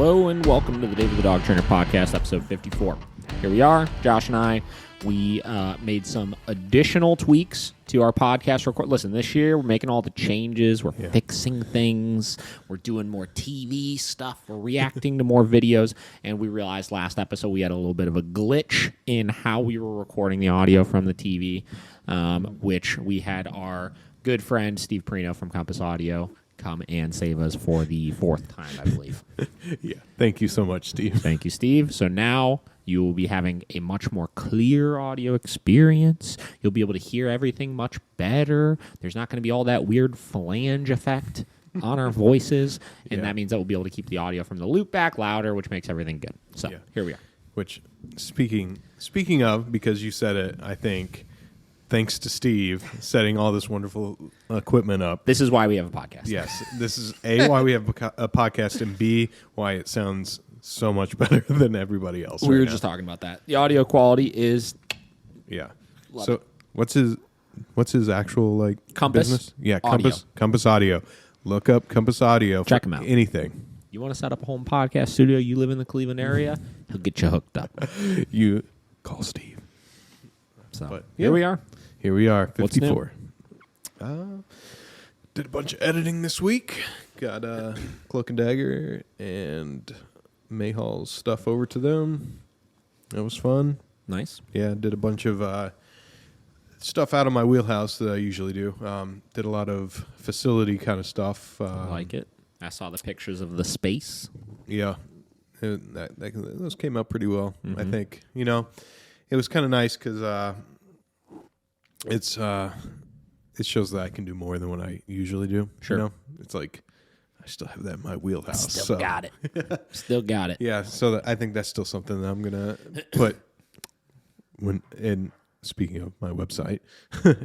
Hello and welcome to the David the Dog Trainer podcast, episode 54. Here we are, Josh and I. We made some additional tweaks to our podcast record. Listen, this year we're making all the changes. We're fixing things. We're doing more TV stuff. We're reacting to more videos. And we realized last episode we had a little bit of a glitch in how we were recording the audio from the TV, which we had our good friend Steve Perino from Compass Audio come and save us for the fourth time, I believe. Yeah. Thank you so much, Steve. Thank you, Steve. So now you will be having a much more clear audio experience. You'll be able to hear everything much better. There's not going to be all that weird flange effect on our voices, and that means that we'll be able to keep the audio from the loop back louder, which makes everything good. So here we are. Which, speaking of, because you said it, I think, thanks to Steve setting all this wonderful equipment up. This is why we have a podcast. Yes. This is A, why we have a podcast, and B, why it sounds so much better than everybody else. We were just talking about that. The audio quality is Love it. What's his actual Compass business? Yeah, Audio. Compass Audio. Look up Compass Audio. Check him out. Anything. You want to set up a home podcast studio, you live in the Cleveland area, he'll get you hooked up. You call Steve. So here we are. Here we are, 54. Did a bunch of editing this week. Got Cloak and Dagger and Mayhall's stuff over to them. That was fun. Nice. Yeah, did a bunch of stuff out of my wheelhouse that I usually do. Did a lot of facility kind of stuff. I like it. I saw the pictures of the space. Yeah. Those came out pretty well, I think. You know, it was kind of nice because it shows that I can do more than what I usually do. Sure. You know? It's like I still have that in my wheelhouse. Still got it. Still got it. Yeah, so I think that's still something that I'm going to put and speaking of my website,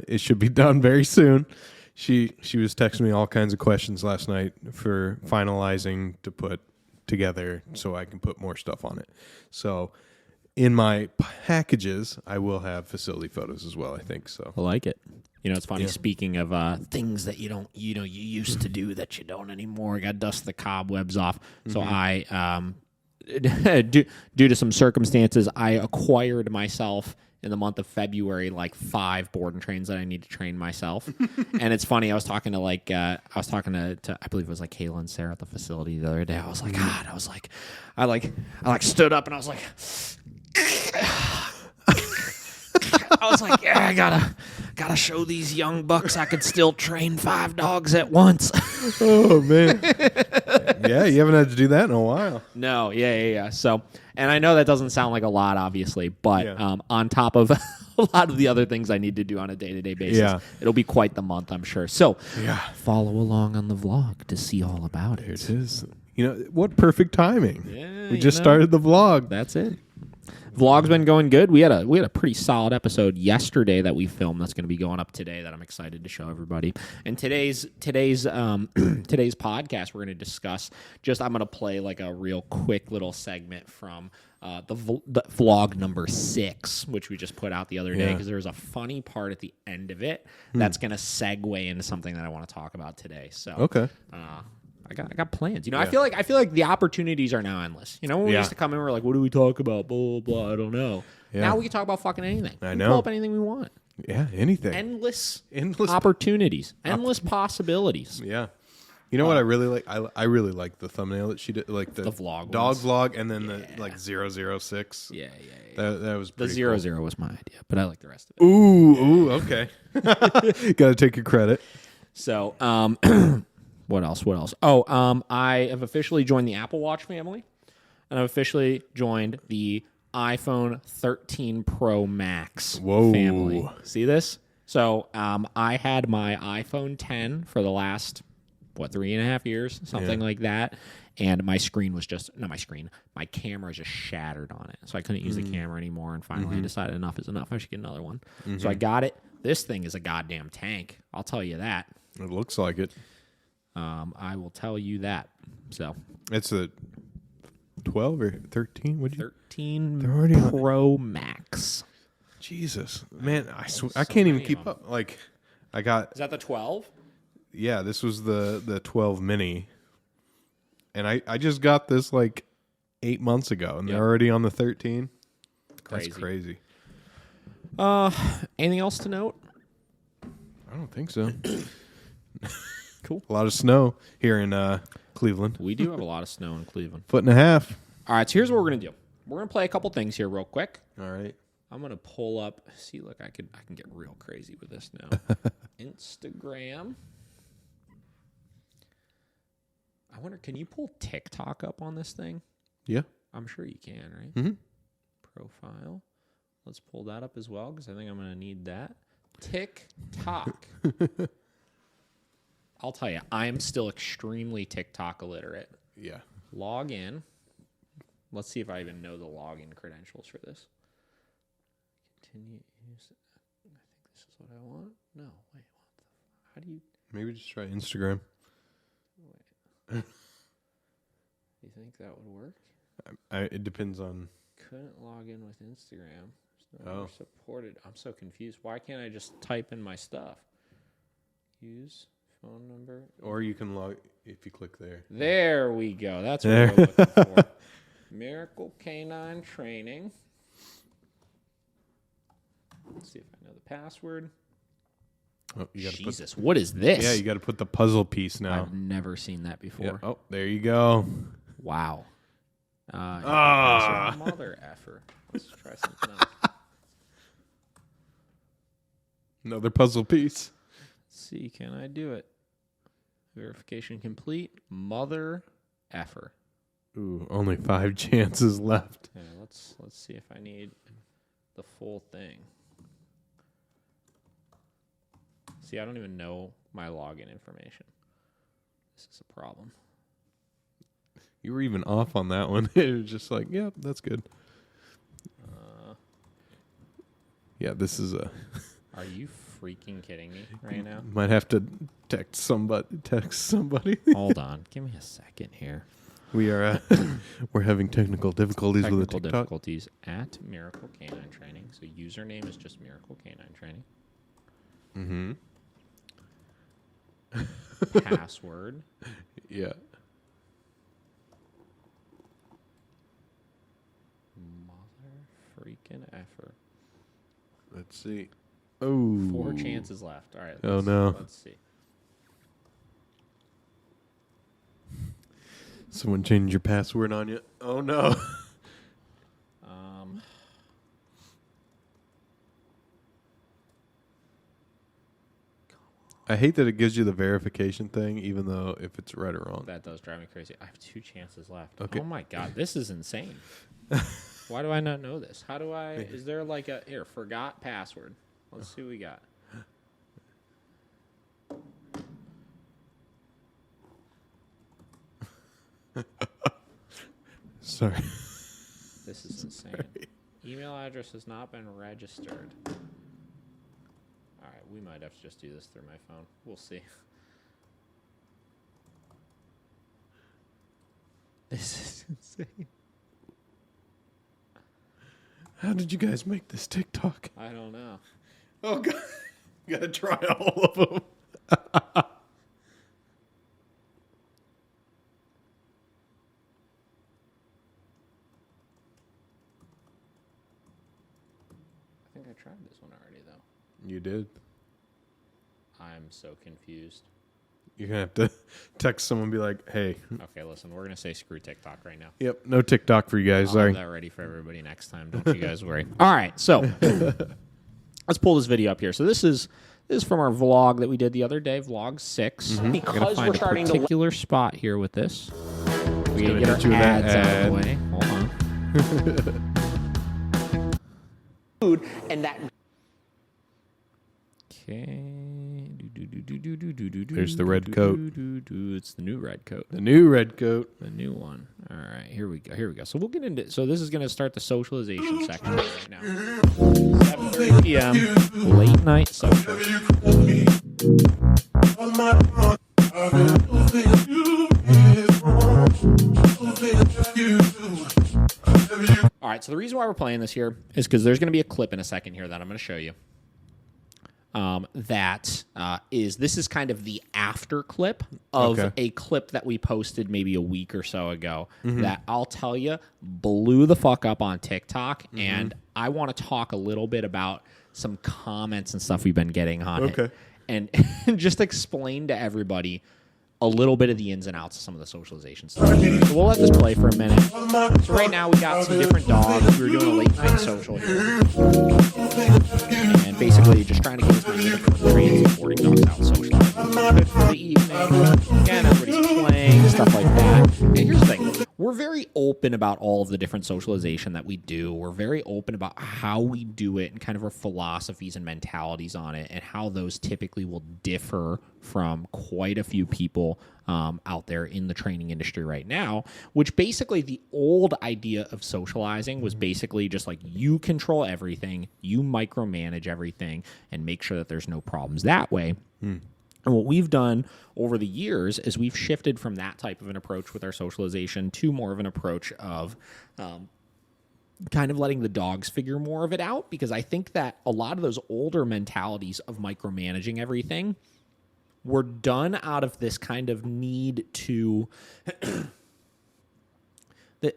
it should be done very soon. She was texting me all kinds of questions last night for finalizing to put together so I can put more stuff on it. So in my packages, I will have facility photos as well, I think. So I like it. You know, it's funny, speaking of things that you used to do that you don't anymore. I got to dust the cobwebs off. So I, due to some circumstances, I acquired myself in the month of February, 5 board and trains that I need to train myself. And it's funny, I was talking to I believe it was Kayla and Sarah at the facility the other day. I was like, God, I stood up and I was like, yeah, I gotta show these young bucks I could still train 5 dogs at once. Oh man. Yeah, you haven't had to do that in a while. No, yeah. So, and I know that doesn't sound like a lot, obviously, but on top of a lot of the other things I need to do on a day-to-day basis, it'll be quite the month, I'm sure. So, follow along on the vlog to see all about it. Here it is. You know, what perfect timing. Yeah, we just started the vlog. That's it. Vlog's been going good. We had a pretty solid episode yesterday that we filmed that's going to be going up today that I'm excited to show everybody. And today's podcast, we're going to discuss I'm going to play a real quick little segment from the vlog number 6, which we just put out the other day, because there's a funny part at the end of it that's going to segue into something that I want to talk about today. So okay. I got plans. You know, I feel like the opportunities are now endless. You know, when we used to come in, we're like, what do we talk about? Blah, blah, blah. I don't know. Yeah. Now we can talk about fucking anything. I know. We can pull up anything we want. Yeah, anything. Endless opportunities. Endless possibilities. Yeah. You know what I really like? I really like the thumbnail that she did, the vlog dog vlog, and then the 006. Yeah. That was pretty the 00 cool. was my idea, but I like the rest of it. Ooh, okay. Got to take your credit. So, What else? Oh, I have officially joined the Apple Watch family, and I've officially joined the iPhone 13 Pro Max family. See this? So I had my iPhone 10 for the last, 3.5 years, something like that, and my screen was my camera just shattered on it, so I couldn't use the camera anymore, and finally I decided enough is enough. I should get another one. So I got it. This thing is a goddamn tank. I'll tell you that. It looks like it. I will tell you that. So it's a 12 or 13? 13 Pro Max. Jesus, man, I can't even keep up. I got. Is that the 12? Yeah, this was the 12 mini, and I just got this 8 months ago, and Yep. they're already on the 13. Crazy. That's crazy. Anything else to note? I don't think so. Cool. A lot of snow here in Cleveland. We do have a lot of snow in Cleveland. 1.5 feet. All right, so here's what we're going to do. We're going to play a couple things here real quick. All right. I'm going to pull up. See, look, I can get real crazy with this now. Instagram. I wonder, can you pull TikTok up on this thing? Yeah. I'm sure you can, right? Mm-hmm. Profile. Let's pull that up as well because I think I'm going to need that. TikTok. I'll tell you, I am still extremely TikTok illiterate. Yeah. Log in. Let's see if I even know the login credentials for this. Continue. Use. I think this is what I want. No, wait. What the? How do you? Maybe just try Instagram. Wait. You think that would work? It depends on. Couldn't log in with Instagram. It's no Oh. longer supported. I'm so confused. Why can't I just type in my stuff? Use phone number. Or you can log if you click there. There we go. That's what There. we're looking for. Miracle Canine Training. Let's see if I know the password. Oh, you gotta Jesus, what is this? Yeah, you got to put the puzzle piece now. I've never seen that before. Yeah. Oh, there you go. Wow. Ah. Mother effer. Let's try something else. Another puzzle piece. Let's see, can I do it? Verification complete. Mother effer. Ooh, only 5 chances left. Yeah, let's see if I need the full thing. See, I don't even know my login information. This is a problem. You were even off on that one. It was just like, yeah, that's good. Yeah, this is a. Are you freaking kidding me right now? Might have to text somebody. Hold on. Give me a second here. We are we're having technical difficulties with the Technical TikTok. difficulties at Miracle Canine Training. So username is just Miracle Canine Training. Mm-hmm. Password. Yeah. Mother freaking effer. Let's see. Oh. 4 chances left. All right. Oh, no. Let's see. Someone changed your password on you. Oh no. I hate that it gives you the verification thing, even though if it's right or wrong. That does drive me crazy. I have 2 chances left. Okay. Oh my god, this is insane. Why do I not know this? How do I? Is there like a forgot password? Let's see what we got. Sorry. This is insane. Email address has not been registered. All right, we might have to just do this through my phone. We'll see. This is insane. How did you guys make this TikTok? I don't know. Oh god. You gotta try all of them. I think I tried this one already, though. You did. I'm so confused. You're gonna have to text someone and be like, hey. Okay, listen, we're going to say screw TikTok right now. Yep, no TikTok for you guys. I'll Sorry. have that ready for everybody next time. Don't you guys worry. All right, so let's pull this video up here. So this is from our vlog that we did the other day, vlog 6. Mm-hmm. Because we're starting a particular spot here with this. We gotta gonna get hit our you with that ads out of the ad. way. Hold on. Food and that. Okay. There's the red coat. It's the new red coat. The new red coat. The new one. All right, here we go. So we'll get into. So this is going to start the socialization section right now. 7:30 p.m. Late night social. All right. So the reason why we're playing this here is because there's going to be a clip in a second here that I'm going to show you. this is kind of the after clip of Okay. a clip that we posted maybe a week or so ago that I'll tell you blew the fuck up on TikTok. And I want to talk a little bit about some comments and stuff we've been getting on it. And just explain to everybody a little bit of the ins and outs of some of the socialization stuff. So we'll let this play for a minute. So right now we got some different dogs. We were doing a late night social here. And basically just trying to get as many different trains and boarding dogs out socializing for the evening. Again, everybody's playing, stuff like that. And here's the thing. We're very open about all of the different socialization that we do. We're very open about how we do it and kind of our philosophies and mentalities on it and how those typically will differ from quite a few people out there in the training industry right now, which basically the old idea of socializing was basically just like you control everything, you micromanage everything, and make sure that there's no problems that way. And what we've done over the years is we've shifted from that type of an approach with our socialization to more of an approach of kind of letting the dogs figure more of it out, because I think that a lot of those older mentalities of micromanaging everything were done out of this kind of need to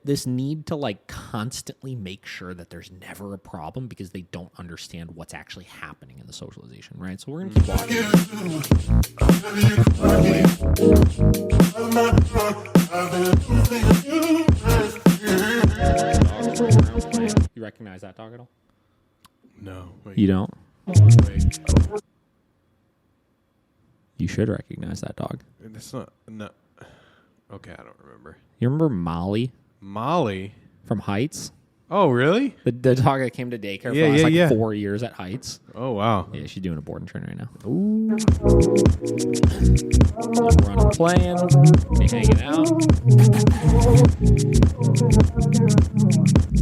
this need to like constantly make sure that there's never a problem because they don't understand what's actually happening in the socialization, right? So we're going to keep watching. You recognize that dog at all? No. Wait. You don't? Wait. You should recognize that dog. That's not. No. Okay, I don't remember. You remember Molly Molly from Heights? Oh, really? The dog that came to daycare for Yeah, us yeah. 4 years at Heights. Oh, wow. Yeah, she's doing a board and train right now. Ooh. Running, playing, be hanging out.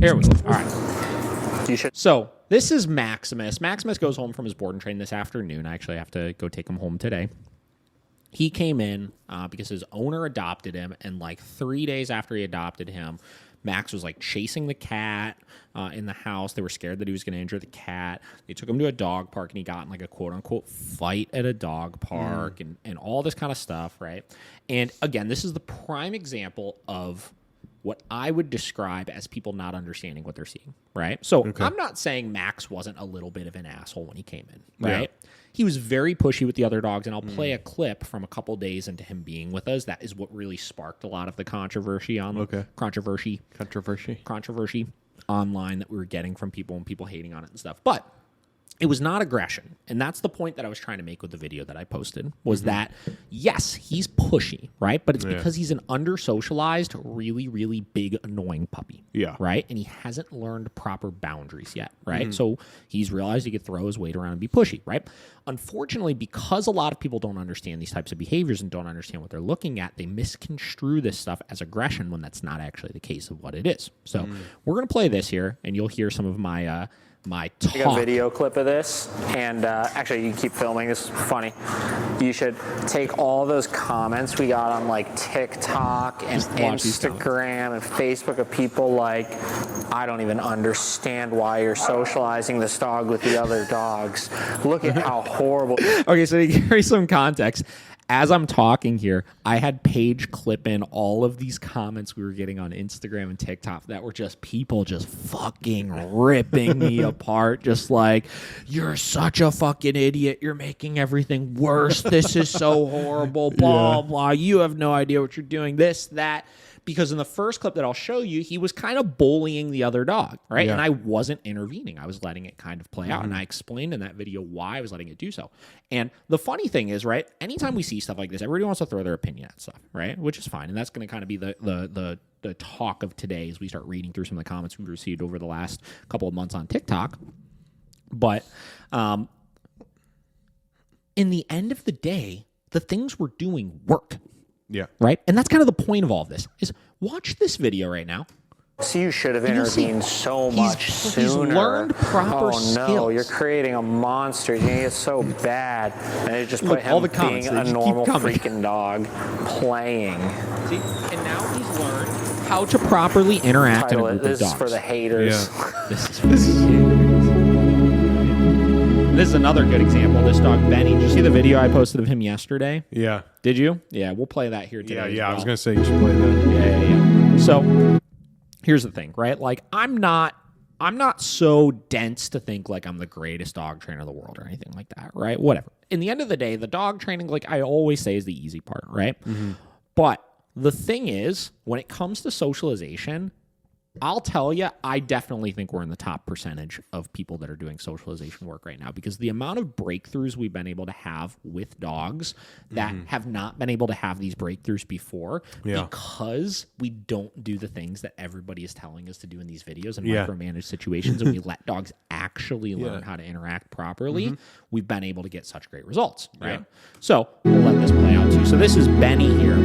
Here we go. All right. You should. So this is Maximus. Maximus goes home from his board and train this afternoon. I actually have to go take him home today. He came in because his owner adopted him, and like 3 days after he adopted him, Max was like chasing the cat in the house. They were scared that he was going to injure the cat. They took him to a dog park, and he got in like a quote-unquote fight at a dog park and all this kind of stuff, right? And again, this is the prime example of what I would describe as people not understanding what they're seeing, right? So I'm not saying Max wasn't a little bit of an asshole when he came in, right? Yeah. He was very pushy with the other dogs, and I'll play a clip from a couple days into him being with us. That is what really sparked a lot of the controversy on controversy online that we were getting from people and people hating on it and stuff. But it was not aggression. And that's the point that I was trying to make with the video that I posted, was that, yes, he's pushy, right? But it's because he's an under-socialized, really, really big, annoying puppy. Yeah. Right? And he hasn't learned proper boundaries yet, right? So he's realized he could throw his weight around and be pushy, right? Unfortunately, because a lot of people don't understand these types of behaviors and don't understand what they're looking at, they misconstrue this stuff as aggression when that's not actually the case of what it is. So we're going to play this here, and you'll hear some of my my Tock. I got a video clip of this, and actually you can keep filming. This is funny. You should take all those comments we got on like TikTok and Instagram and Facebook of people like, I don't even understand why you're socializing this dog with the other dogs. Look at how horrible. Okay, so to give you some context, as I'm talking here, I had Paige clip in all of these comments we were getting on Instagram and TikTok that were just people just fucking ripping me apart. Just like, you're such a fucking idiot. You're making everything worse. This is so horrible. Blah, blah. You have no idea what you're doing. This, that. Because in the first clip that I'll show you, he was kind of bullying the other dog, right? Yeah. And I wasn't intervening. I was letting it kind of play out. And I explained in that video why I was letting it do so. And the funny thing is, right, anytime we see stuff like this, everybody wants to throw their opinion at stuff, right? Which is fine. And that's going to kind of be the talk of today as we start reading through some of the comments we've received over the last couple of months on TikTok. But in the end of the day, the things we're doing work. Yeah. Right? And that's kind of the point of all of this, is watch this video right now. So you should have intervened so much sooner. He's learned proper skills. Oh no, you're creating a monster. You're gonna get so bad. And it just put him all the comments, being a normal freaking dog playing. See? And now he's learned how to properly interact in a group of dogs. This is for the haters. Yeah. This this is another good example. This dog, Benny. Did you see the video I posted of him yesterday? Yeah. Did you? Yeah, we'll play that here today. Yeah, as I well. was going to say you should play that. Yeah. So here's the thing, right? Like, I'm not so dense to think like I'm the greatest dog trainer in the world or anything like that, right? Whatever. In the end of the day, the dog training, like I always say, is the easy part, right? Mm-hmm. But the thing is, when it comes to socialization, I'll tell you, I definitely think we're in the top percentage of people that are doing socialization work right now, because the amount of breakthroughs we've been able to have with dogs that have not been able to have these breakthroughs before because we don't do the things that everybody is telling us to do in these videos and micromanage situations, and we let dogs actually learn how to interact properly, we've been able to get such great results, right? So we'll let this play out too. So this is Benny here.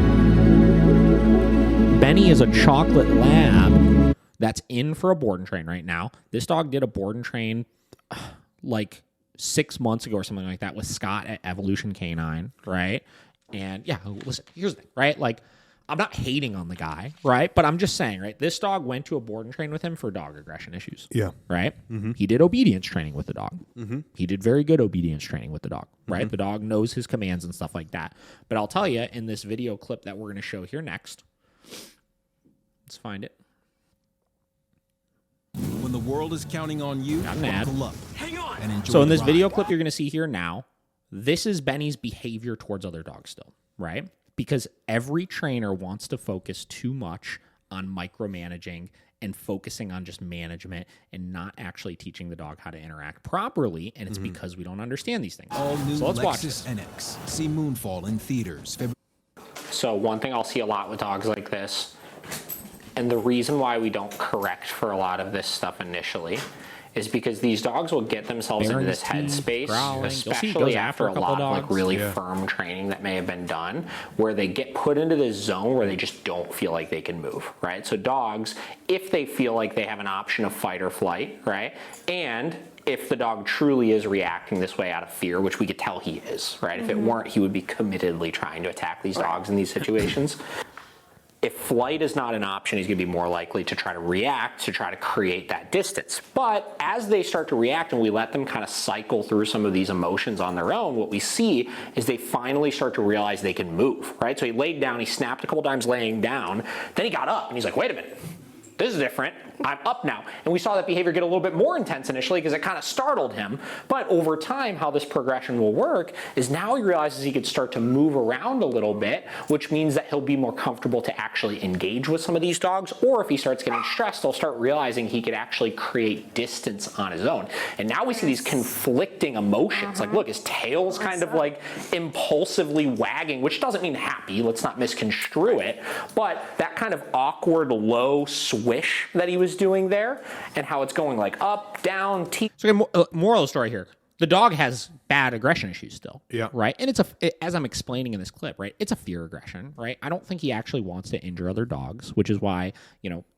Benny is a chocolate lab that's in for a board and train right now. This dog did a board and train like 6 months ago or something like that with Scott at Evolution Canine, right? And yeah, listen, here's the thing, right? Like, I'm not hating on the guy, right? But I'm just saying, right? This dog went to a board and train with him for dog aggression issues. Yeah. Right? Mm-hmm. He did obedience training with the dog. Mm-hmm. He did very good obedience training with the dog, right? Mm-hmm. The dog knows his commands and stuff like that. But I'll tell you, in this video clip that we're going to show here next, let's find it. When the world is counting on you, buckle up. Hang on. And enjoy so in this the video ride. clip you're going to see here now, this is Benny's behavior towards other dogs still, right? Because every trainer wants to focus too much on micromanaging and focusing on just management and not actually teaching the dog how to interact properly, and it's because we don't understand these things. All new so let's watch this. Lexus NX. See Moonfall in theaters. So one thing I'll see a lot with dogs like this, and the reason why we don't correct for a lot of this stuff initially, is because these dogs will get themselves into this headspace, especially after a lot of like really firm training that may have been done, where they get put into this zone where they just don't feel like they can move, right? So dogs, if they feel like they have an option of fight or flight, right? And if the dog truly is reacting this way out of fear, which we could tell he is, right? If it weren't, he would be committedly trying to attack these dogs in these situations. If flight is not an option, he's going to be more likely to try to react, to try to create that distance. But as they start to react and we let them kind of cycle through some of these emotions on their own, what we see is they finally start to realize they can move, right? So he laid down, he snapped a couple times laying down, then he got up and he's like, wait a minute. This is different. I'm up now. And we saw that behavior get a little bit more intense initially because it kind of startled him. But over time, how this progression will work is now he realizes he could start to move around a little bit, which means that he'll be more comfortable to actually engage with some of these dogs. Or if he starts getting stressed, he'll start realizing he could actually create distance on his own. And now we see these conflicting emotions. Like, look, his tail's kind of like impulsively wagging, which doesn't mean happy. Let's not misconstrue it. But that kind of awkward, low swish that he was doing there, and how it's going like up, down, So moral of the story here. The dog has bad aggression issues still, right? And it's as I'm explaining in this clip, right? It's a fear aggression, right? I don't think he actually wants to injure other dogs, which is why,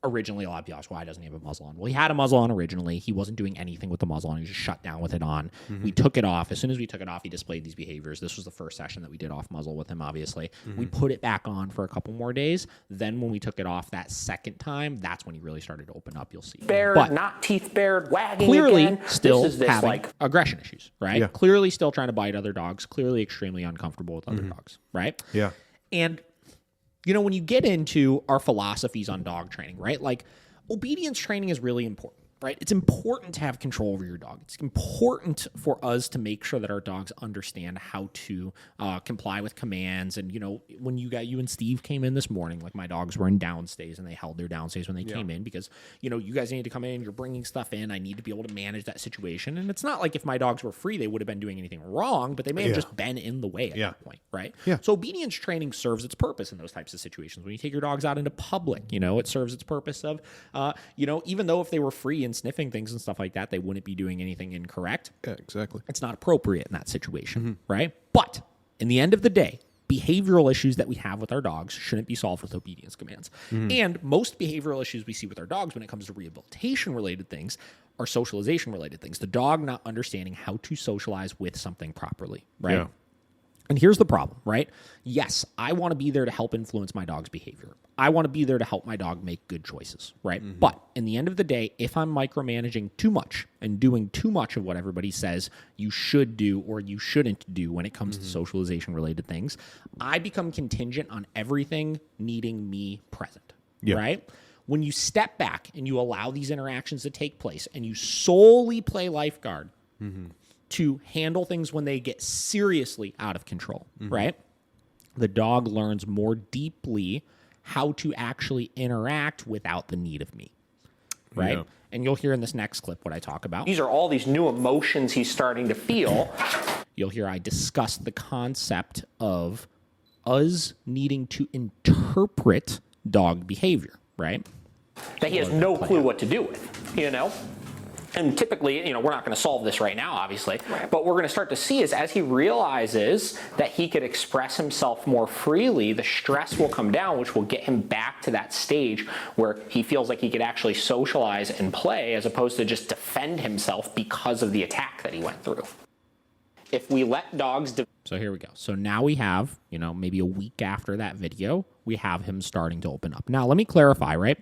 originally a lot of people ask, why doesn't he have a muzzle on? Well, he had a muzzle on originally. He wasn't doing anything with the muzzle on. He just shut down with it on. We took it off. As soon as we took it off, he displayed these behaviors. This was the first session that we did off muzzle with him, obviously. We put it back on for a couple more days. Then when we took it off that second time, that's when he really started to open up, you'll see. Bared, not teeth bared, wagging clearly again. Still this having like aggression issues, right? Yeah. Clearly still trying to bite other dogs, clearly extremely uncomfortable with other dogs, right? Yeah. And, when you get into our philosophies on dog training, right? Like, obedience training is really important, right? It's important to have control over your dog. It's important for us to make sure that our dogs understand how to comply with commands. And, when you and Steve came in this morning, like my dogs were in downstays and they held their downstays when they came in because, you guys need to come in, you're bringing stuff in. I need to be able to manage that situation. And it's not like if my dogs were free, they would have been doing anything wrong, but they may have just been in the way at that point, right? Yeah. So obedience training serves its purpose in those types of situations. When you take your dogs out into public, it serves its purpose of, even though if they were free and sniffing things and stuff like that, they wouldn't be doing anything incorrect. Yeah, exactly. It's not appropriate in that situation, right? But in the end of the day, behavioral issues that we have with our dogs shouldn't be solved with obedience commands. And most behavioral issues we see with our dogs when it comes to rehabilitation related things are socialization related things. The dog not understanding how to socialize with something properly, right? Yeah. And here's the problem, right? Yes, I want to be there to help influence my dog's behavior. I want to be there to help my dog make good choices, right? But in the end of the day, if I'm micromanaging too much and doing too much of what everybody says you should do or you shouldn't do when it comes to socialization-related things, I become contingent on everything needing me present, right? When you step back and you allow these interactions to take place and you solely play lifeguard to handle things when they get seriously out of control, right? The dog learns more deeply how to actually interact without the need of me, right? And you'll hear in this next clip what I talk about. These are all these new emotions he's starting to feel. You'll hear I discuss the concept of us needing to interpret dog behavior, right? That he has no clue what to do with, you know? And typically, you know, we're not going to solve this right now, obviously, but we're going to start to see is as he realizes that he could express himself more freely, the stress will come down, which will get him back to that stage where he feels like he could actually socialize and play as opposed to just defend himself because of the attack that he went through. If we let dogs... So here we go. So now we have, you know, maybe a week after that video, we have him starting to open up. Now, let me clarify, right?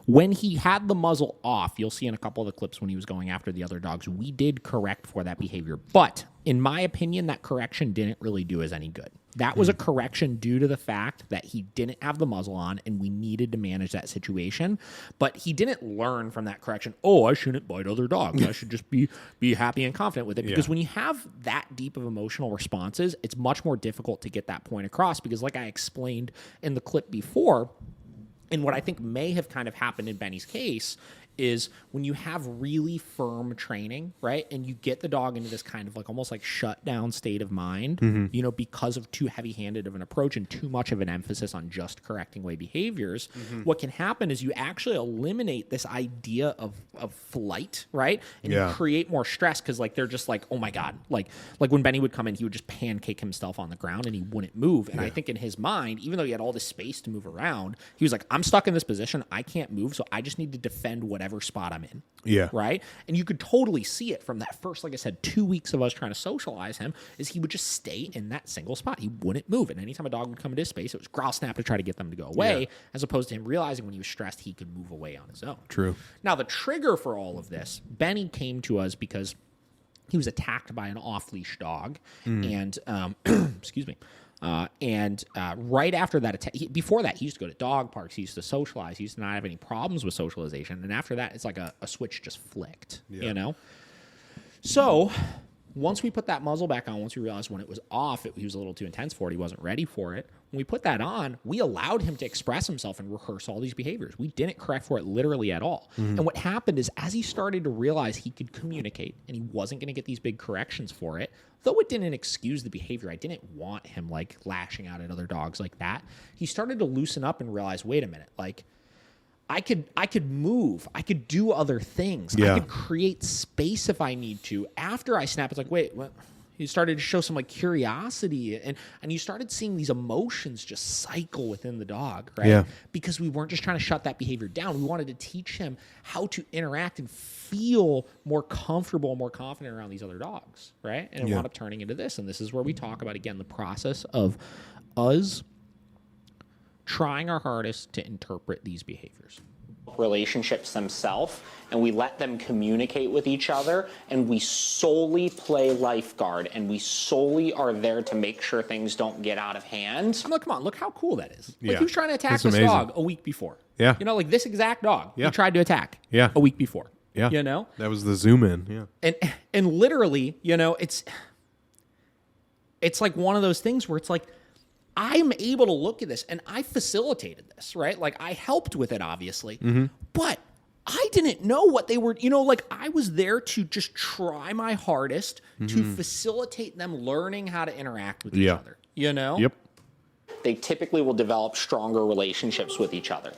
When he had the muzzle off, you'll see in a couple of the clips when he was going after the other dogs, we did correct for that behavior. But in my opinion, that correction didn't really do us any good. That was a correction due to the fact that he didn't have the muzzle on and we needed to manage that situation. But he didn't learn from that correction, oh, I shouldn't bite other dogs. I should just be happy and confident with it. Because when you have that deep of emotional responses, it's much more difficult to get that point across because like I explained in the clip before, and what I think may have kind of happened in Benny's case is when you have really firm training, right? And you get the dog into this kind of like almost like shut down state of mind, you know, because of too heavy-handed of an approach and too much of an emphasis on just correcting away behaviors. What can happen is you actually eliminate this idea of flight, right? And you create more stress because like they're just like, oh my God. Like when Benny would come in, he would just pancake himself on the ground and he wouldn't move. And I think in his mind, even though he had all this space to move around, he was like, I'm stuck in this position. I can't move. So I just need to defend whatever spot I'm in. Right? And you could totally see it from that first, like I said, 2 weeks of us trying to socialize him is he would just stay in that single spot. He wouldn't move. And anytime a dog would come into his space, it was growl snap to try to get them to go away, as opposed to him realizing when he was stressed, he could move away on his own. True. Now, the trigger for all of this, Benny came to us because he was attacked by an off-leash dog. And, excuse me. Right after that attack, before that, he used to go to dog parks. He used to socialize. He used to not have any problems with socialization. And after that, it's like a switch just flicked, you know? So once we put that muzzle back on, once we realized when it was off, he was a little too intense for it. He wasn't ready for it. When we put that on, we allowed him to express himself and rehearse all these behaviors. We didn't correct for it literally at all. And what happened is as he started to realize he could communicate and he wasn't going to get these big corrections for it, though it didn't excuse the behavior, I didn't want him like lashing out at other dogs like that. He started to loosen up and realize, wait a minute, like I could move. I could do other things. I could create space if I need to. After I snap, it's like, wait, what? He started to show some like curiosity and you started seeing these emotions just cycle within the dog, right? Yeah. Because we weren't just trying to shut that behavior down. We wanted to teach him how to interact and feel more comfortable, more confident around these other dogs, right? And it wound up turning into this. And this is where we talk about, again, the process of us trying our hardest to interpret these behaviors. Relationships themselves, and we let them communicate with each other, and we solely play lifeguard, and we solely are there to make sure things don't get out of hand. Look, come on, look how cool that is. Like he was trying to attack this amazing. dog a week before. Yeah. You know, like this exact dog he tried to attack a week before. Yeah. You know? That was the zoom in. Yeah. And literally, you know, it's like one of those things where it's like, I'm able to look at this and I facilitated this, right? Like I helped with it, obviously, but I didn't know what they were, you know, like I was there to just try my hardest to facilitate them learning how to interact with each other, you know? Yep. They typically will develop stronger relationships with each other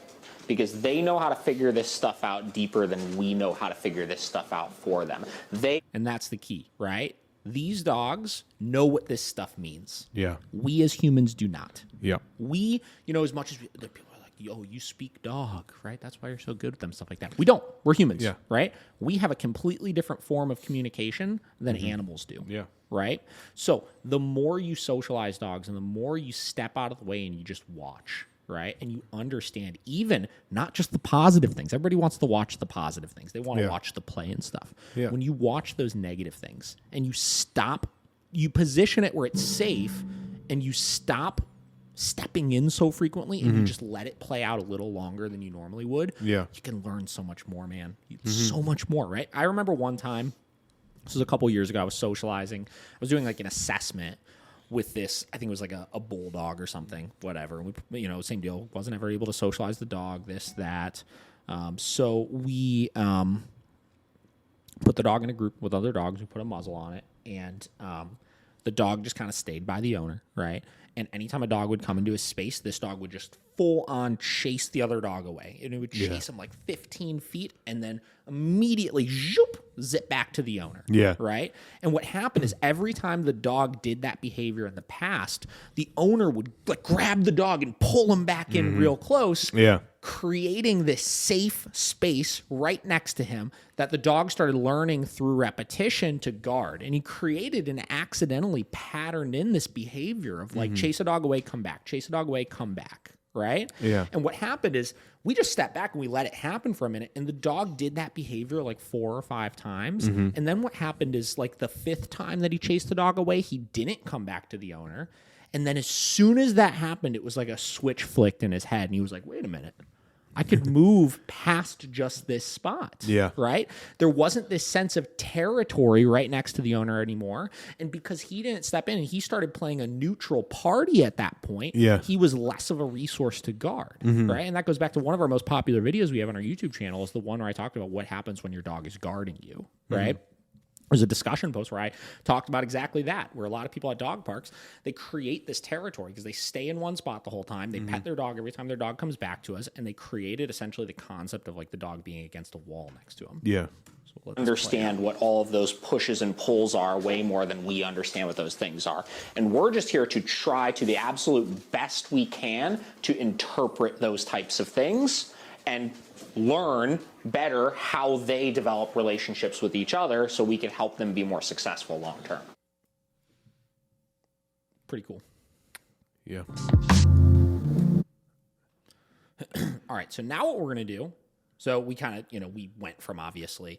because they know how to figure this stuff out deeper than we know how to figure this stuff out for them. And that's the key, right? These dogs know what this stuff means. Yeah. We as humans do not. Yeah. We, you know, as much as people are like, you speak dog, right? That's why you're so good with them, stuff like that. We don't. We're humans, right? We have a completely different form of communication than animals do. Yeah. Right? So the more you socialize dogs and the more you step out of the way and you just watch, right? And you understand even not just the positive things. Everybody wants to watch the positive things. They want to watch the play and stuff. Yeah. When you watch those negative things and you position it where it's safe and you stop stepping in so frequently and you just let it play out a little longer than you normally would, you can learn so much more, man. So much more, right? I remember one time, this was a couple years ago, I was socializing. I was doing like an assessment with this, I think it was like a bulldog or something, whatever. And we, same deal. Wasn't ever able to socialize the dog, this, that. So we put the dog in a group with other dogs. We put a muzzle on it. And the dog just kind of stayed by the owner, right? And anytime a dog would come into his space, this dog would just full on chase the other dog away. And it would chase him like 15 feet and then immediately zip back to the owner. Yeah. Right? And what happened is every time the dog did that behavior in the past, the owner would like grab the dog and pull him back in real close. Yeah. Creating this safe space right next to him that the dog started learning through repetition to guard. And he created and accidentally patterned in this behavior of like chase a dog away, come back, chase a dog away, come back. Right? Yeah. And what happened is we just stepped back and we let it happen for a minute. And the dog did that behavior like 4 or 5 times. And then what happened is like the 5th time that he chased the dog away, he didn't come back to the owner. And then as soon as that happened, it was like a switch flicked in his head. And he was like, wait a minute. I could move past just this spot. Yeah. Right? There wasn't this sense of territory right next to the owner anymore. And because he didn't step in and he started playing a neutral party at that point, he was less of a resource to guard. Right? And that goes back to one of our most popular videos we have on our YouTube channel is the one where I talked about what happens when your dog is guarding you. Right? There's a discussion post where I talked about exactly that, where a lot of people at dog parks, they create this territory because they stay in one spot the whole time. They pet their dog every time their dog comes back to us, and they created essentially the concept of like the dog being against a wall next to them. Yeah. So let's understand what all of those pushes and pulls are way more than we understand what those things are. And we're just here to try to the absolute best we can to interpret those types of things and learn better how they develop relationships with each other so we can help them be more successful long term. Pretty cool. Yeah. All right, so now what we're going to do, so we kind of, we went from obviously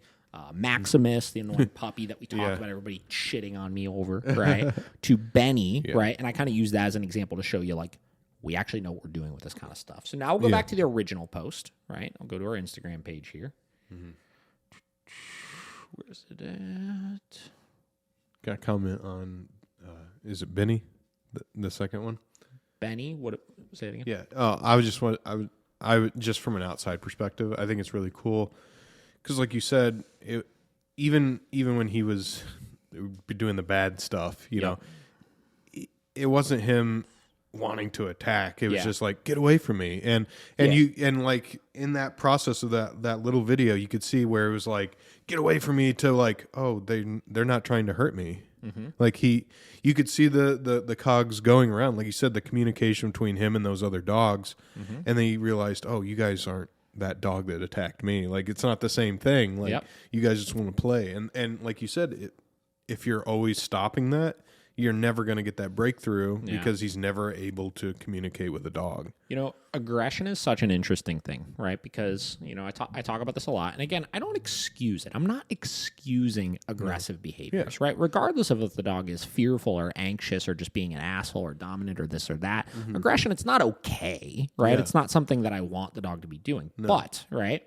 Maximus, the annoying puppy that we talked about, everybody shitting on me over, right, to Benny, right? And I kind of use that as an example to show you, like, we actually know what we're doing with this kind of stuff. So now we'll go back to the original post, right? I'll go to our Instagram page here. Where's it at? Got a comment on, is it Benny, the second one? Benny, what? Say it again. Yeah. I would just from an outside perspective, I think it's really cool because, like you said, even when he was doing the bad stuff, you know, it wasn't him wanting to attack. It was just like, get away from me. And like in that process of that little video, you could see where it was like, get away from me, to like, oh, they're not trying to hurt me. Like you could see the cogs going around, like you said, the communication between him and those other dogs. And then he realized, oh, you guys aren't that dog that attacked me. Like, it's not the same thing. Like, you guys just want to play. And like you said, if you're always stopping that, you're never going to get that breakthrough because he's never able to communicate with a dog. Aggression is such an interesting thing, right? Because, I talk about this a lot. And again, I don't excuse it. I'm not excusing aggressive behaviors, right? Regardless of if the dog is fearful or anxious or just being an asshole or dominant or this or that. Aggression, it's not okay, right? It's not something that I want the dog to be doing. But, right,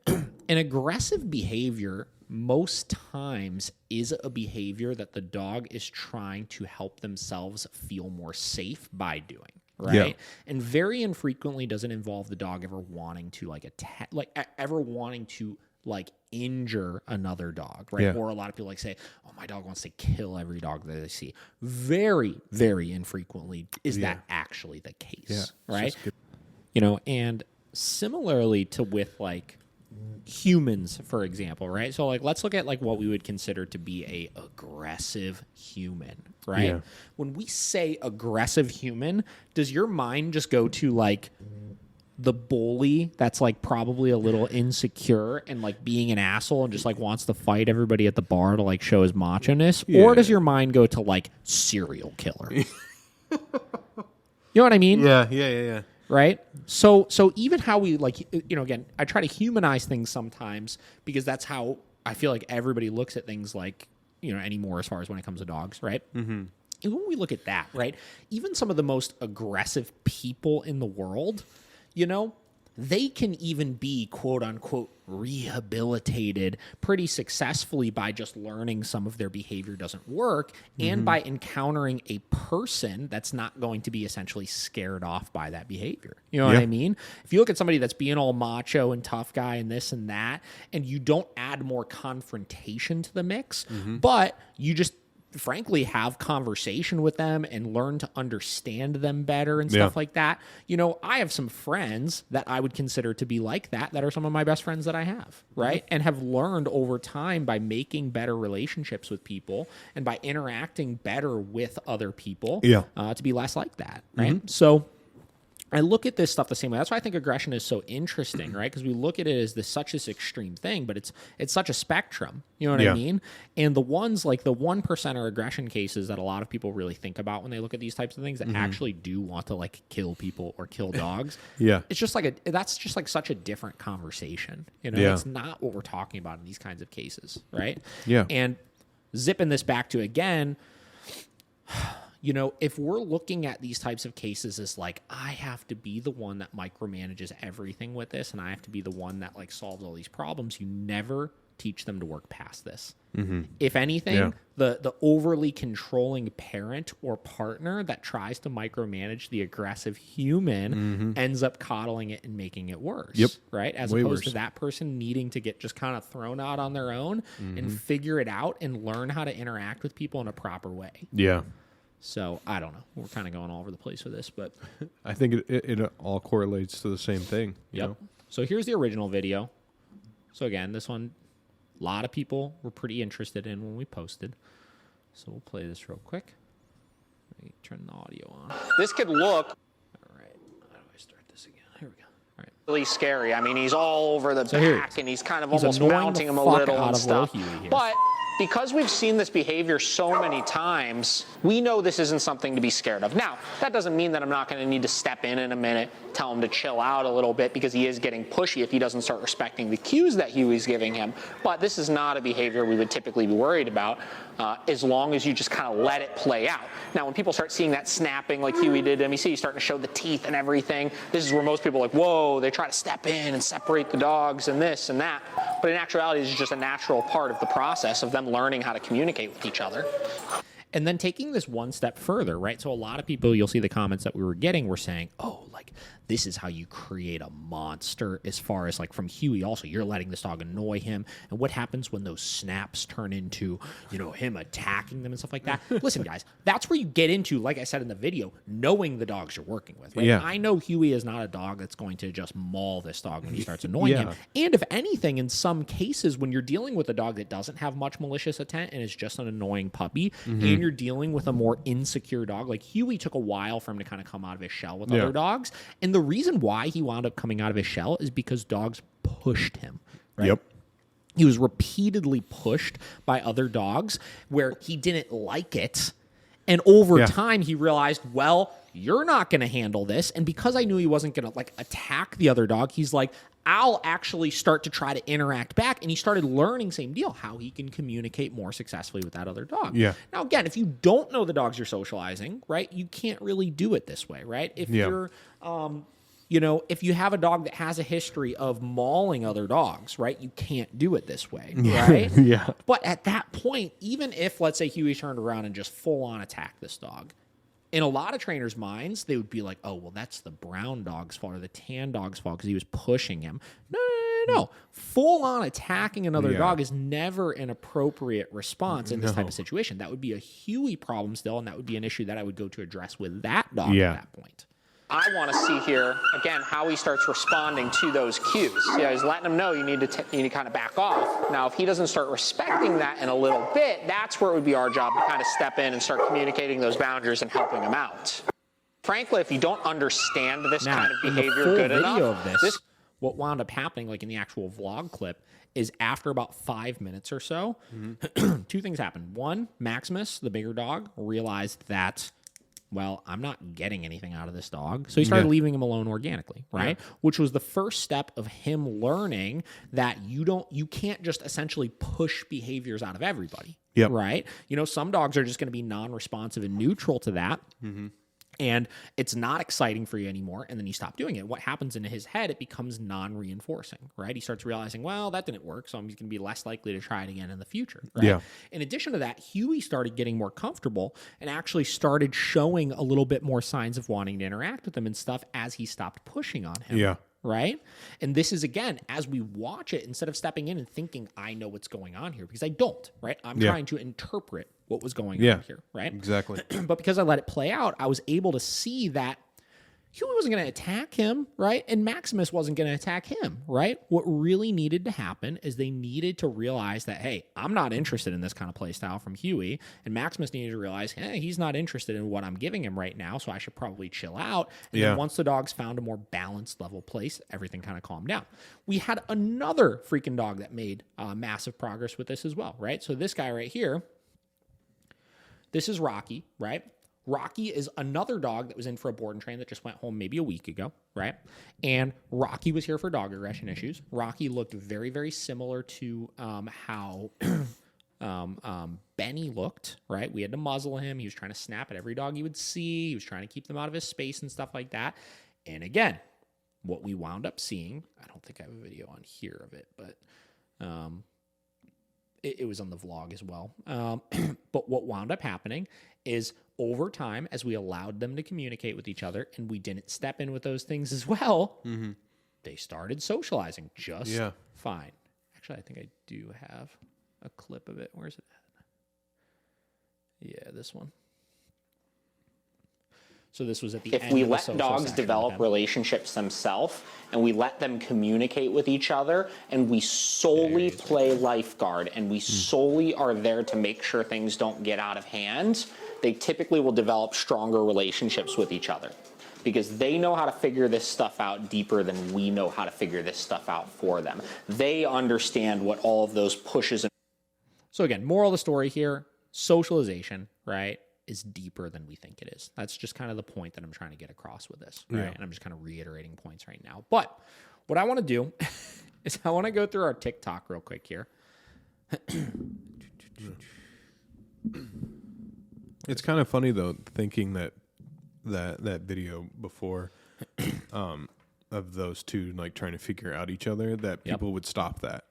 an aggressive behavior most times is a behavior that the dog is trying to help themselves feel more safe by doing, right? And very infrequently does it involve the dog ever wanting to attack, ever wanting to injure another dog, right? Or a lot of people say, oh, my dog wants to kill every dog that they see. Very, very infrequently is that actually the case, right? And similarly to with humans, for example, right? So let's look at what we would consider to be a aggressive human, right? When we say aggressive human, does your mind just go to the bully that's like probably a little insecure and like being an asshole and just like wants to fight everybody at the bar to like show his macho-ness? Yeah. Or does your mind go to like serial killer? You know what I mean? Yeah. Right? So even how we like, you know, again, I try to humanize things sometimes because that's how I feel like everybody looks at things like, you know, anymore as far as when it comes to dogs, right? Mm-hmm. And when we look at that, right, even some of the most aggressive people in the world, you know, they can even be, quote unquote, rehabilitated pretty successfully by just learning some of their behavior doesn't work and by encountering a person that's not going to be essentially scared off by that behavior. You know what I mean? If you look at somebody that's being all macho and tough guy and this and that, and you don't add more confrontation to the mix, but you just frankly have conversation with them and learn to understand them better and stuff like that. You know, I have some friends that I would consider to be like that are some of my best friends that I have, right? And have learned over time by making better relationships with people and by interacting better with other people to be less like that, right? So I look at this stuff the same way. That's why I think aggression is so interesting, right? Because we look at it as such this extreme thing, but it's such a spectrum. You know what I mean? And the ones like the 1% aggression cases that a lot of people really think about when they look at these types of things that actually do want to like kill people or kill dogs. It's just like that's just like such a different conversation. You know, it's not what we're talking about in these kinds of cases, right? And zipping this back to again. You know, if we're looking at these types of cases as like, I have to be the one that micromanages everything with this and I have to be the one that like solves all these problems, you never teach them to work past this. If anything, the overly controlling parent or partner that tries to micromanage the aggressive human ends up coddling it and making it worse, right? As opposed to that person needing to get just kind of thrown out on their own and figure it out and learn how to interact with people in a proper way. So, I don't know. We're kind of going all over the place with this, but I think it all correlates to the same thing. You know? So, here's the original video. So, again, this one, a lot of people were pretty interested in when we posted. So, we'll play this real quick. Let me turn the audio on. This could look All right. How do I start this again? Here we go. All right. really scary. I mean, he's all over the back, and he's kind of He's almost annoying mounting the him a fuck little out and of stuff. Little Huey here. But because we've seen this behavior so many times, we know this isn't something to be scared of. Now, that doesn't mean that I'm not going to need to step in a minute, tell him to chill out a little bit, because he is getting pushy if he doesn't start respecting the cues that Huey's giving him. But this is not a behavior we would typically be worried about, as long as you just kind of let it play out. Now, when people start seeing that snapping like Huey did, and you see he's starting to show the teeth and everything, this is where most people are like, whoa, they try to step in and separate the dogs and this and that. But in actuality, this is just a natural part of the process of them learning how to communicate with each other. And then taking this one step further, right? So a lot of people, you'll see the comments that we were getting were saying, oh, like, this is how you create a monster, as far as like from Huey also, you're letting this dog annoy him. And what happens when those snaps turn into, you know, him attacking them and stuff like that? Listen, guys, that's where you get into, like I said in the video, knowing the dogs you're working with, right? Yeah. I know Huey is not a dog that's going to just maul this dog when he starts annoying him. And if anything, in some cases, when you're dealing with a dog that doesn't have much malicious intent and is just an annoying puppy, and you're dealing with a more insecure dog, like Huey took a while for him to kind of come out of his shell with other dogs. And the reason why he wound up coming out of his shell is because dogs pushed him, right? Yep. He was repeatedly pushed by other dogs where he didn't like it. And over time, he realized, well, you're not going to handle this. And because I knew he wasn't going to like attack the other dog, he's like, I'll actually start to try to interact back. And he started learning, same deal, how he can communicate more successfully with that other dog. Yeah. Now, again, if you don't know the dogs you're socializing, right, you can't really do it this way, right? If you're, you know, if you have a dog that has a history of mauling other dogs, right, you can't do it this way, right? But at that point, even if, let's say, Huey turned around and just full-on attacked this dog, in a lot of trainers' minds, they would be like, oh, well, that's the brown dog's fault or the tan dog's fault because he was pushing him. No. Full-on attacking another dog is never an appropriate response in this type of situation. That would be a Huey problem still, and that would be an issue that I would go to address with that dog at that point. I want to see here, again, how he starts responding to those cues. You know, he's letting him know you need to kind of back off. Now, if he doesn't start respecting that in a little bit, that's where it would be our job to kind of step in and start communicating those boundaries and helping him out. frankly, if you don't understand this Now, kind of in the behavior full good video enough, of this, what wound up happening, like in the actual vlog clip, is after about 5 minutes or so, two things happened. One, Maximus, the bigger dog, realized that, well, I'm not getting anything out of this dog. So he started leaving him alone organically, right? Yeah. Which was the first step of him learning that you can't just essentially push behaviors out of everybody, right? You know, some dogs are just going to be non-responsive and neutral to that. And it's not exciting for you anymore, and then you stop doing it. What happens in his head, it becomes non-reinforcing, right? He starts realizing, well, that didn't work, so I'm going to be less likely to try it again in the future, right? Yeah. In addition to that, Huey started getting more comfortable and actually started showing a little bit more signs of wanting to interact with him and stuff as he stopped pushing on him. Yeah. Right? And this is, again, as we watch it, instead of stepping in and thinking, I know what's going on here, because I don't, right? I'm trying to interpret what was going on here, right? Exactly. But because I let it play out, I was able to see that Huey wasn't going to attack him, right? And Maximus wasn't going to attack him, right? What really needed to happen is they needed to realize that, hey, I'm not interested in this kind of play style from Huey. And Maximus needed to realize, hey, he's not interested in what I'm giving him right now, so I should probably chill out. And then once the dogs found a more balanced level place, everything kind of calmed down. We had another freaking dog that made massive progress with this as well, right? So this guy right here, this is Rocky, right? Rocky is another dog that was in for a board and train that just went home maybe a week ago, right? And Rocky was here for dog aggression issues. Rocky looked very, very similar to how Benny looked, right? We had to muzzle him. He was trying to snap at every dog he would see. He was trying to keep them out of his space and stuff like that. And again, what we wound up seeing, I don't think I have a video on here of it, but it was on the vlog as well. But what wound up happening is over time, as we allowed them to communicate with each other and we didn't step in with those things as well, they started socializing just fine. Actually, I think I do have a clip of it. Where's it at? Yeah, this one. So this was at the end. If we let dogs develop relationships themselves and we let them communicate with each other and we solely play lifeguard and we solely are there to make sure things don't get out of hand, they typically will develop stronger relationships with each other because they know how to figure this stuff out deeper than we know how to figure this stuff out for them. They understand what all of those pushes. So again, moral of the story here, socialization, right, is deeper than we think it is. That's just kind of the point that I'm trying to get across with this, right? And I'm just kind of reiterating points right now. But what I want to do is I want to go through our TikTok real quick here. It's kind of funny though, thinking that video before of those two like trying to figure out each other, that people would stop that,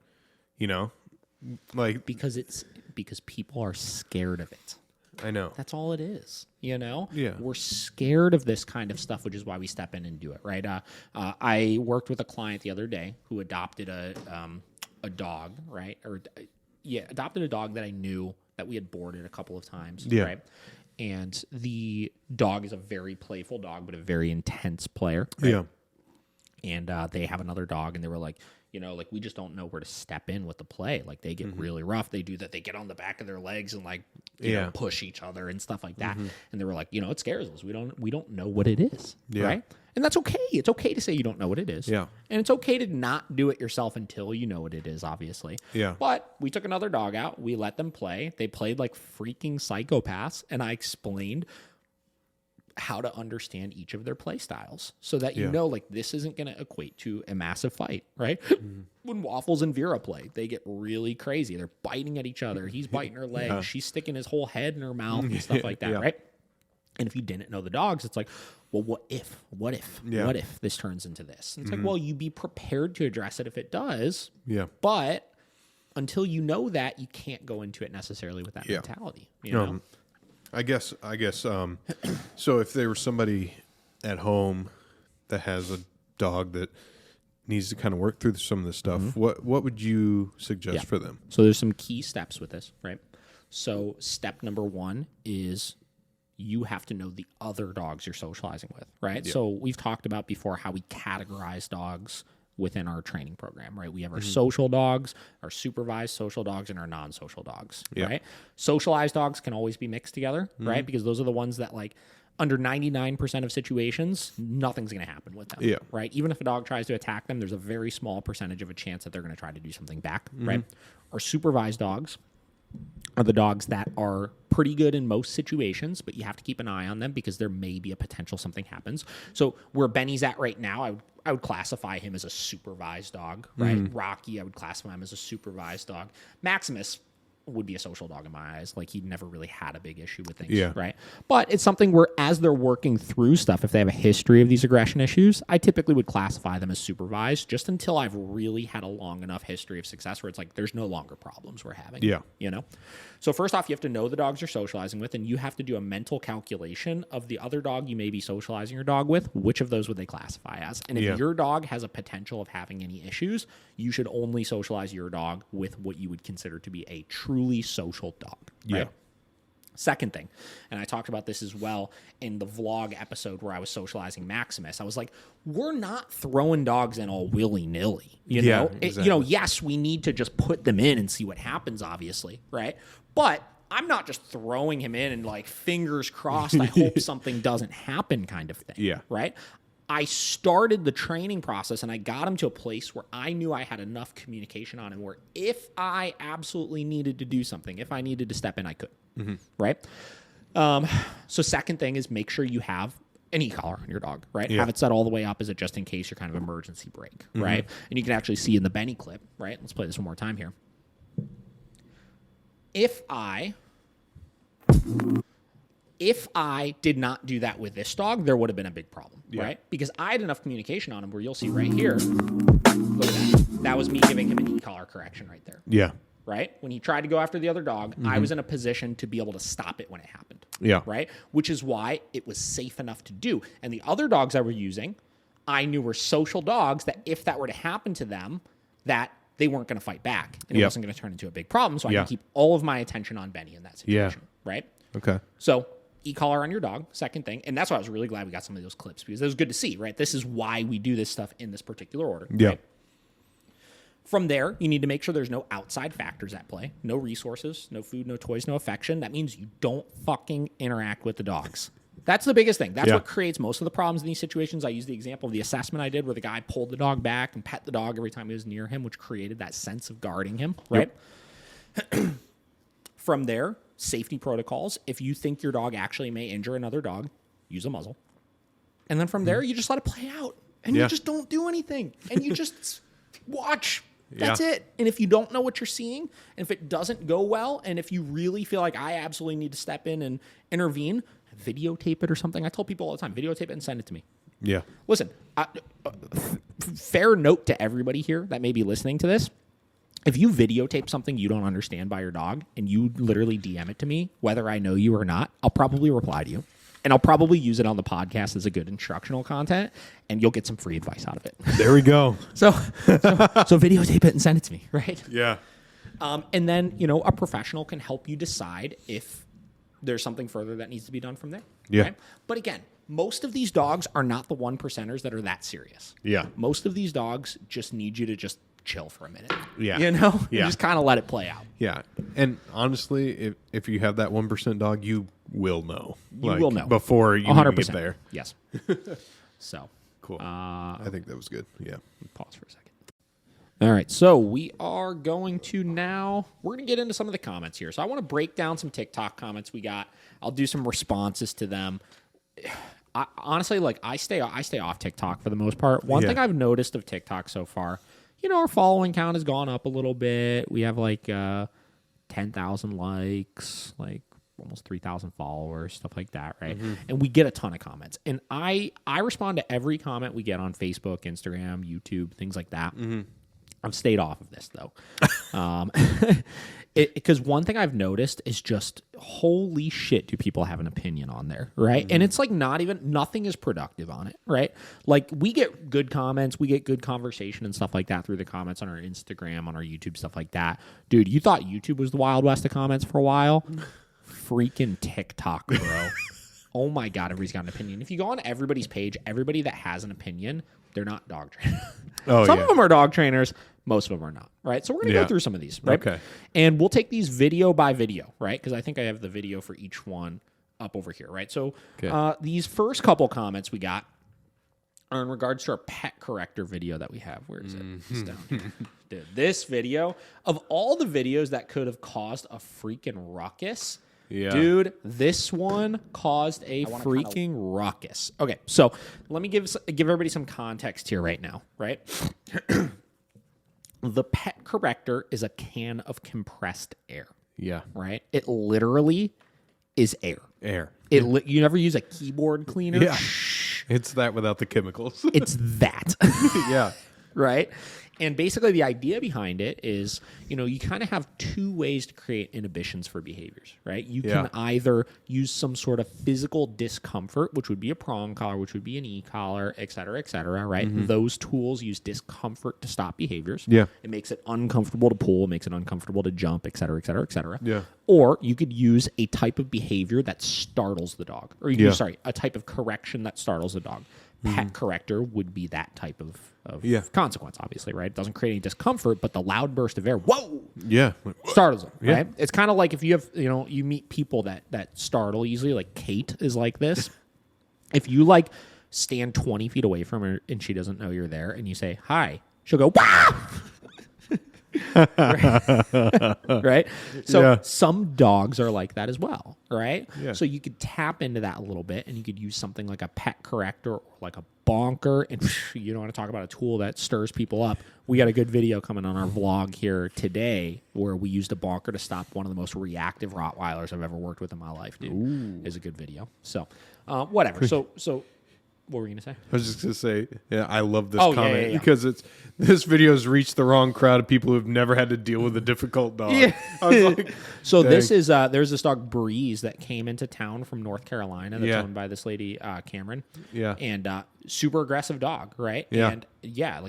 you know, like because people are scared of it. I know. That's all it is, you know? Yeah. We're scared of this kind of stuff, which is why we step in and do it, right? I worked with a client the other day who adopted a dog, right? Adopted a dog that I knew that we had boarded a couple of times, right? And the dog is a very playful dog, but a very intense player. Right? Yeah. And they have another dog, and they were like, you know, like, we just don't know where to step in with the play. Like, they get really rough. They do that. They get on the back of their legs and, like, you know, push each other and stuff like that. And they were like, you know, it scares us. We don't know what it is, right? And that's okay. It's okay to say you don't know what it is. Yeah. And it's okay to not do it yourself until you know what it is, obviously. Yeah. But we took another dog out. We let them play. They played like freaking psychopaths. And I explained how to understand each of their play styles so that you know, like, this isn't going to equate to a massive fight, right? When Waffles and Vera play, they get really crazy. They're biting at each other. He's biting her leg. She's sticking his whole head in her mouth and stuff like that, right? And if you didn't know the dogs, it's like, well, what if this turns into this? And it's like, well, you be prepared to address it if it does. Yeah. But until you know that, you can't go into it necessarily with that mentality, you know? I guess. So if there was somebody at home that has a dog that needs to kind of work through some of this stuff, what would you suggest for them? So there's some key steps with this, right? So step number one is you have to know the other dogs you're socializing with, right? Yeah. So we've talked about before how we categorize dogs within our training program, right? We have our social dogs, our supervised social dogs, and our non-social dogs, right? Socialized dogs can always be mixed together, right? Because those are the ones that, like, under 99% of situations, nothing's going to happen with them. Yeah. Right? Even if a dog tries to attack them, there's a very small percentage of a chance that they're going to try to do something back. Right? Or supervised dogs are the dogs that are pretty good in most situations, but you have to keep an eye on them because there may be a potential something happens. So where Benny's at right now, I would classify him as a supervised dog, right? Rocky, I would classify him as a supervised dog. Maximus would be a social dog in my eyes. Like, he never really had a big issue with things, right? But it's something where as they're working through stuff, if they have a history of these aggression issues, I typically would classify them as supervised just until I've really had a long enough history of success where it's like, there's no longer problems we're having. Yeah. You know? So first off, you have to know the dogs you're socializing with, and you have to do a mental calculation of the other dog you may be socializing your dog with. Which of those would they classify as? And if your dog has a potential of having any issues, you should only socialize your dog with what you would consider to be a truly social dog. Right? Yeah. Second thing, and I talked about this as well in the vlog episode where I was socializing Maximus. I was like, we're not throwing dogs in all willy-nilly. You know? Exactly. Yes, we need to just put them in and see what happens, obviously, right? But I'm not just throwing him in and like, fingers crossed, I hope something doesn't happen kind of thing. Yeah. Right? I started the training process and I got him to a place where I knew I had enough communication on him where if I absolutely needed to do something, if I needed to step in, I could. Right? So second thing is make sure you have an e-collar on your dog, right? Have it set all the way up as a just in case your kind of emergency brake, right? And you can actually see in the Benny clip, right? Let's play this one more time here. If I did not do that with this dog, there would have been a big problem, right? Because I had enough communication on him where you'll see right here, look at that. That was me giving him an e-collar correction right there. Yeah. Right? When he tried to go after the other dog, I was in a position to be able to stop it when it happened. Yeah. Right? Which is why it was safe enough to do. And the other dogs I were using, I knew were social dogs that if that were to happen to them, that they weren't going to fight back. And it wasn't going to turn into a big problem. So I can keep all of my attention on Benny in that situation. Right? Okay. So e-collar on your dog, second thing. And that's why I was really glad we got some of those clips because it was good to see, right? This is why we do this stuff in this particular order. Yeah. Right? From there, you need to make sure there's no outside factors at play. No resources, no food, no toys, no affection. That means you don't fucking interact with the dogs. That's the biggest thing. That's what creates most of the problems in these situations. I use the example of the assessment I did where the guy pulled the dog back and pet the dog every time he was near him, which created that sense of guarding him, right? From there, safety protocols. If you think your dog actually may injure another dog, use a muzzle. And then from there, you just let it play out. And you just don't do anything. And you just watch. That's it. And if you don't know what you're seeing, and if it doesn't go well, and if you really feel like I absolutely need to step in and intervene, videotape it or something. I tell people all the time, videotape it and send it to me. Yeah. Listen, fair note to everybody here that may be listening to this. If you videotape something you don't understand by your dog and you literally DM it to me, whether I know you or not, I'll probably reply to you. And I'll probably use it on the podcast as a good instructional content, and you'll get some free advice out of it. There we go. So videotape it and send it to me, right? Yeah. And then, you know, a professional can help you decide if there's something further that needs to be done from there. Yeah. Right? But again, most of these dogs are not the 1%ers that are that serious. Yeah. Most of these dogs just need you to just chill for a minute. Yeah. You know? Yeah. And just kind of let it play out. Yeah. And honestly, if you have that 1% dog, you will know. You will know. Before you 100%. Get there. Yes. So. Cool. I think that was good. Yeah. Pause for a second. All right. So we are going to now, we're going to get into some of the comments here. So I want to break down some TikTok comments we got. I'll do some responses to them. Honestly, like I stay off TikTok for the most part. One thing I've noticed of TikTok so far, you know, our following count has gone up a little bit. We have like 10,000 likes, like almost 3,000 followers, stuff like that, right? And we get a ton of comments. And I respond to every comment we get on Facebook, Instagram, YouTube, things like that. I've stayed off of this, though. Because one thing I've noticed is just, holy shit, do people have an opinion on there, right? And it's like nothing is productive on it, right? Like, we get good comments, we get good conversation and stuff like that through the comments on our Instagram, on our YouTube, stuff like that. Dude, you thought YouTube was the Wild West of comments for a while? Freaking TikTok, bro. Oh my God, everybody's got an opinion. If you go on everybody's page, everybody that has an opinion, they're not dog trainers. Some of them are dog trainers. Most of them are not, right? So we're going to go through some of these, right? Okay. And we'll take these video by video, right? Because I think I have the video for each one. up over here, right? So Okay. these first couple comments we got are in regards to our pet corrector video that we have. Where is it? It's down here. Dude, this video, of all the videos that could have caused a freaking ruckus, dude, this one caused a freaking ruckus. Okay, so let me give everybody some context here right now, right? The pet corrector is a can of compressed air. Yeah. Right? It literally is air. Air. You never use a keyboard cleaner? Yeah. It's that without the chemicals. It's that. Yeah. Right? And basically the idea behind it is, you kind of have two ways to create inhibitions for behaviors, right? You can either use some sort of physical discomfort, which would be a prong collar, which would be an e-collar, et cetera, right? Mm-hmm. Those tools use discomfort to stop behaviors. Yeah. It makes it uncomfortable to pull, it makes it uncomfortable to jump, et cetera, et cetera, et cetera. Yeah. Or you could use a type of behavior that startles the dog. Or a type of correction that startles the dog. Pet corrector would be that type of consequence, obviously, right? It doesn't create any discomfort, but the loud burst of air, whoa, startles them, right? It's kind of like if you have, you meet people that startle easily, like Kate is like this. If you stand 20 feet away from her and she doesn't know you're there and you say, hi, she'll go, wow! Right? So some dogs are like that as well, right? Yeah. So you could tap into that a little bit and you could use something like a pet corrector or like a bonker. And you don't want to talk about a tool that stirs people up. We got a good video coming on our vlog here today where we used a bonker to stop one of the most reactive Rottweilers I've ever worked with in my life, dude. Ooh. It's a good video. So whatever. So what were you going to say? I was just going to say, I love this comment because this video's reached the wrong crowd of people who've never had to deal with a difficult dog. Yeah. I was like, so this is, there's this dog Breeze that came into town from North Carolina that's owned by this lady, Cameron. Yeah. And super aggressive dog, right? Yeah. And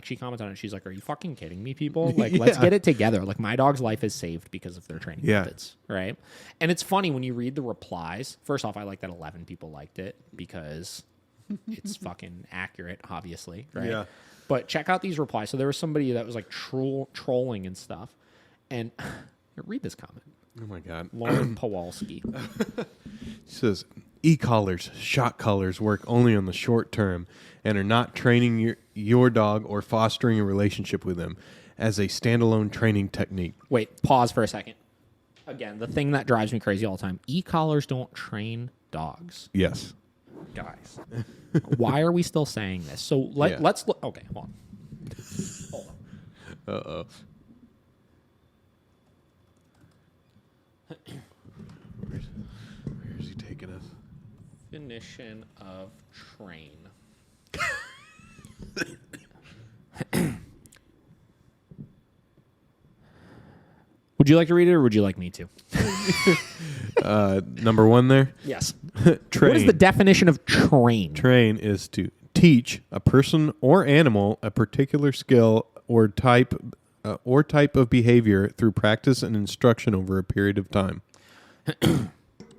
she commented on it. She's like, are you fucking kidding me, people? Like, let's get it together. Like, my dog's life is saved because of their training methods, right? And it's funny when you read the replies. First off, I like that 11 people liked it because it's fucking accurate, obviously, right? Yeah. But check out these replies. So there was somebody that was like trolling and stuff. And read this comment. Oh, my God. Lauren Pawalski. She says, e-collars, shock collars work only on the short term and are not training your dog or fostering a relationship with them as a standalone training technique. Wait, pause for a second. Again, the thing that drives me crazy all the time, e-collars don't train dogs. Yes. Guys, why are we still saying this? So let's look. Okay, hold on. Uh-oh. Where's he taking us? Definition of train. Would you like to read it or would you like me to? Number one there? Yes. Train. What is the definition of train? Train is to teach a person or animal a particular skill or type of behavior through practice and instruction over a period of time.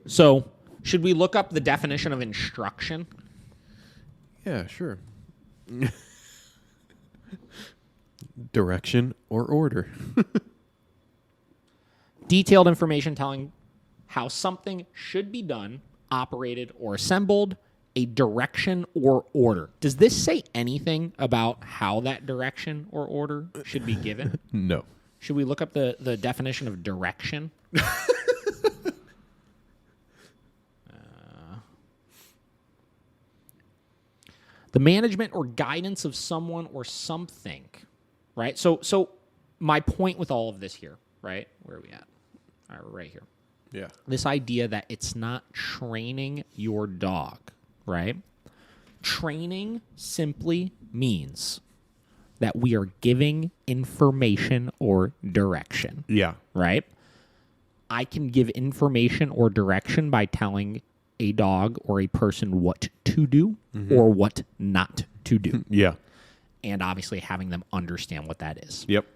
So, should we look up the definition of instruction? Yeah, sure. Direction or order. Detailed information telling how something should be done, operated, or assembled, a direction or order. Does this say anything about how that direction or order should be given? No. Should we look up the definition of direction? The management or guidance of someone or something, right? So my point with all of this here, right? Where are we at? All right, we're right here. Yeah. This idea that it's not training your dog, right? Training simply means that we are giving information or direction. Yeah. Right? I can give information or direction by telling a dog or a person what to do or what not to do. Yeah. And obviously having them understand what that is. Yep.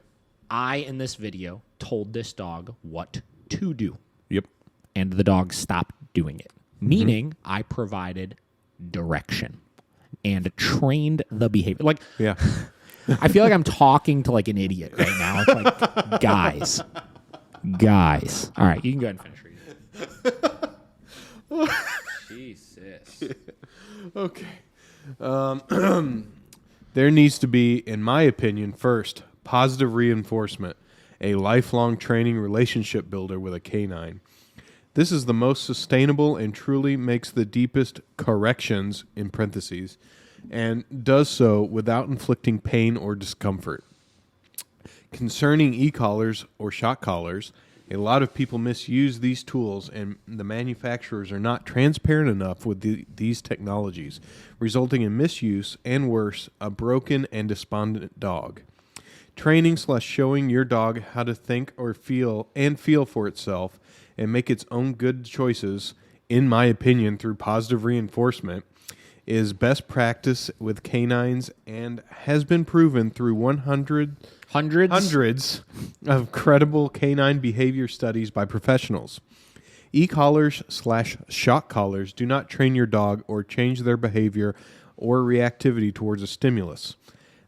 I, in this video, told this dog what to do. Yep. And the dog stopped doing it. Meaning I provided direction and trained the behavior. Like, yeah. I feel like I'm talking to like an idiot right now. It's like, guys. All right, you can go ahead and finish reading. Jesus. Okay. There needs to be, in my opinion, first, positive reinforcement, a lifelong training relationship builder with a canine. This is the most sustainable and truly makes the deepest corrections, in parentheses, and does so without inflicting pain or discomfort. Concerning e-collars or shock collars, a lot of people misuse these tools, and the manufacturers are not transparent enough with these technologies, resulting in misuse and worse, a broken and despondent dog. Training / showing your dog how to think or feel for itself and make its own good choices, in my opinion, through positive reinforcement, is best practice with canines and has been proven through hundreds of credible canine behavior studies by professionals. E-collars / shock collars do not train your dog or change their behavior or reactivity towards a stimulus.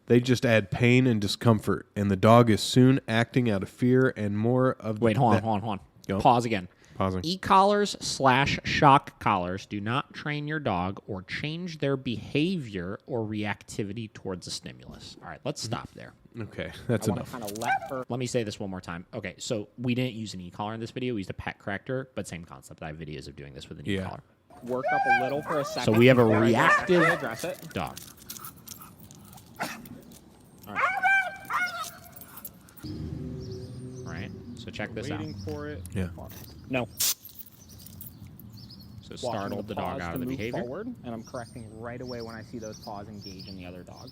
They just add pain and discomfort, and the dog is soon acting out of fear and more of... Wait, hold on. Yep. Pause again. Pausing. E-collars / shock collars do not train your dog or change their behavior or reactivity towards a stimulus. All right, let's stop there. Okay, that's enough. Let me say this one more time. Okay, so we didn't use an e-collar in this video. We used a pet corrector, but same concept. I have videos of doing this with an e-collar. Work up a little for a second. So we have a reactive dog. All right, so check this out. Waiting for it. Yeah. No. So startled the dog out of the behavior. Forward, and I'm correcting right away when I see those paws engage in the other dog.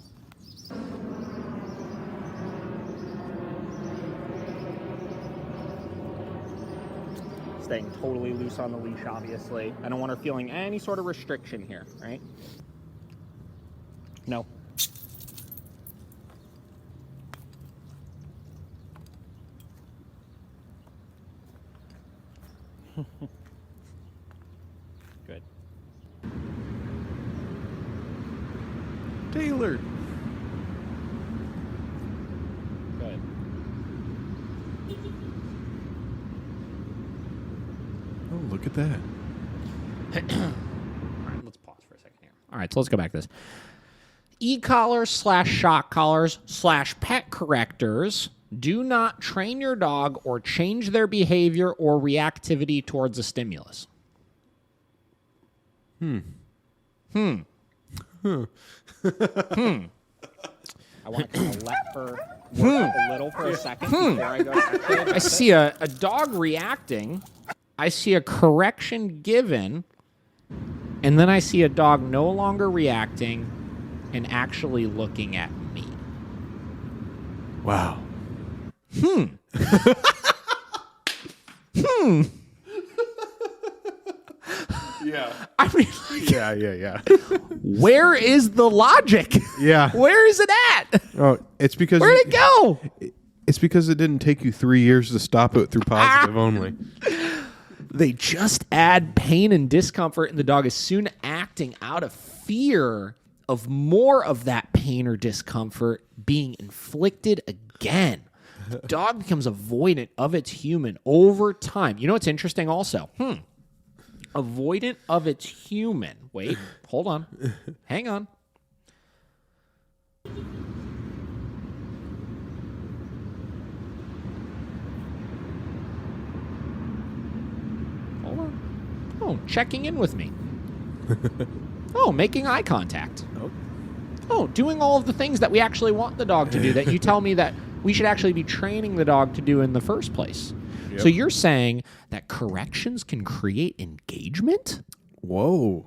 Staying totally loose on the leash, obviously. I don't want her feeling any sort of restriction here, right? No. Good. Taylor. Good. Oh, look at that. All right, let's pause for a second here. All right, so let's go back to this. E-collars / shock collars / pet correctors do not train your dog or change their behavior or reactivity towards a stimulus. I want to kind of let her work up a little for a second before I go. I see a dog reacting. I see a correction given. And then I see a dog no longer reacting and actually looking at me. Wow. Yeah. I mean, like, Yeah. where is the logic? Yeah. Where is it at? Oh, it's because... Where'd it go? It's because it didn't take you 3 years to stop it through positive only. They just add pain and discomfort, and the dog is soon acting out of fear of more of that pain or discomfort being inflicted again. The dog becomes avoidant of its human over time. You know what's interesting also? Avoidant of its human. Wait, hold on. Hang on. Hold on. Oh, checking in with me. Oh, making eye contact. Oh, doing all of the things that we actually want the dog to do that you tell me that we should actually be training the dog to do in the first place. Yep. So you're saying that corrections can create engagement? Whoa.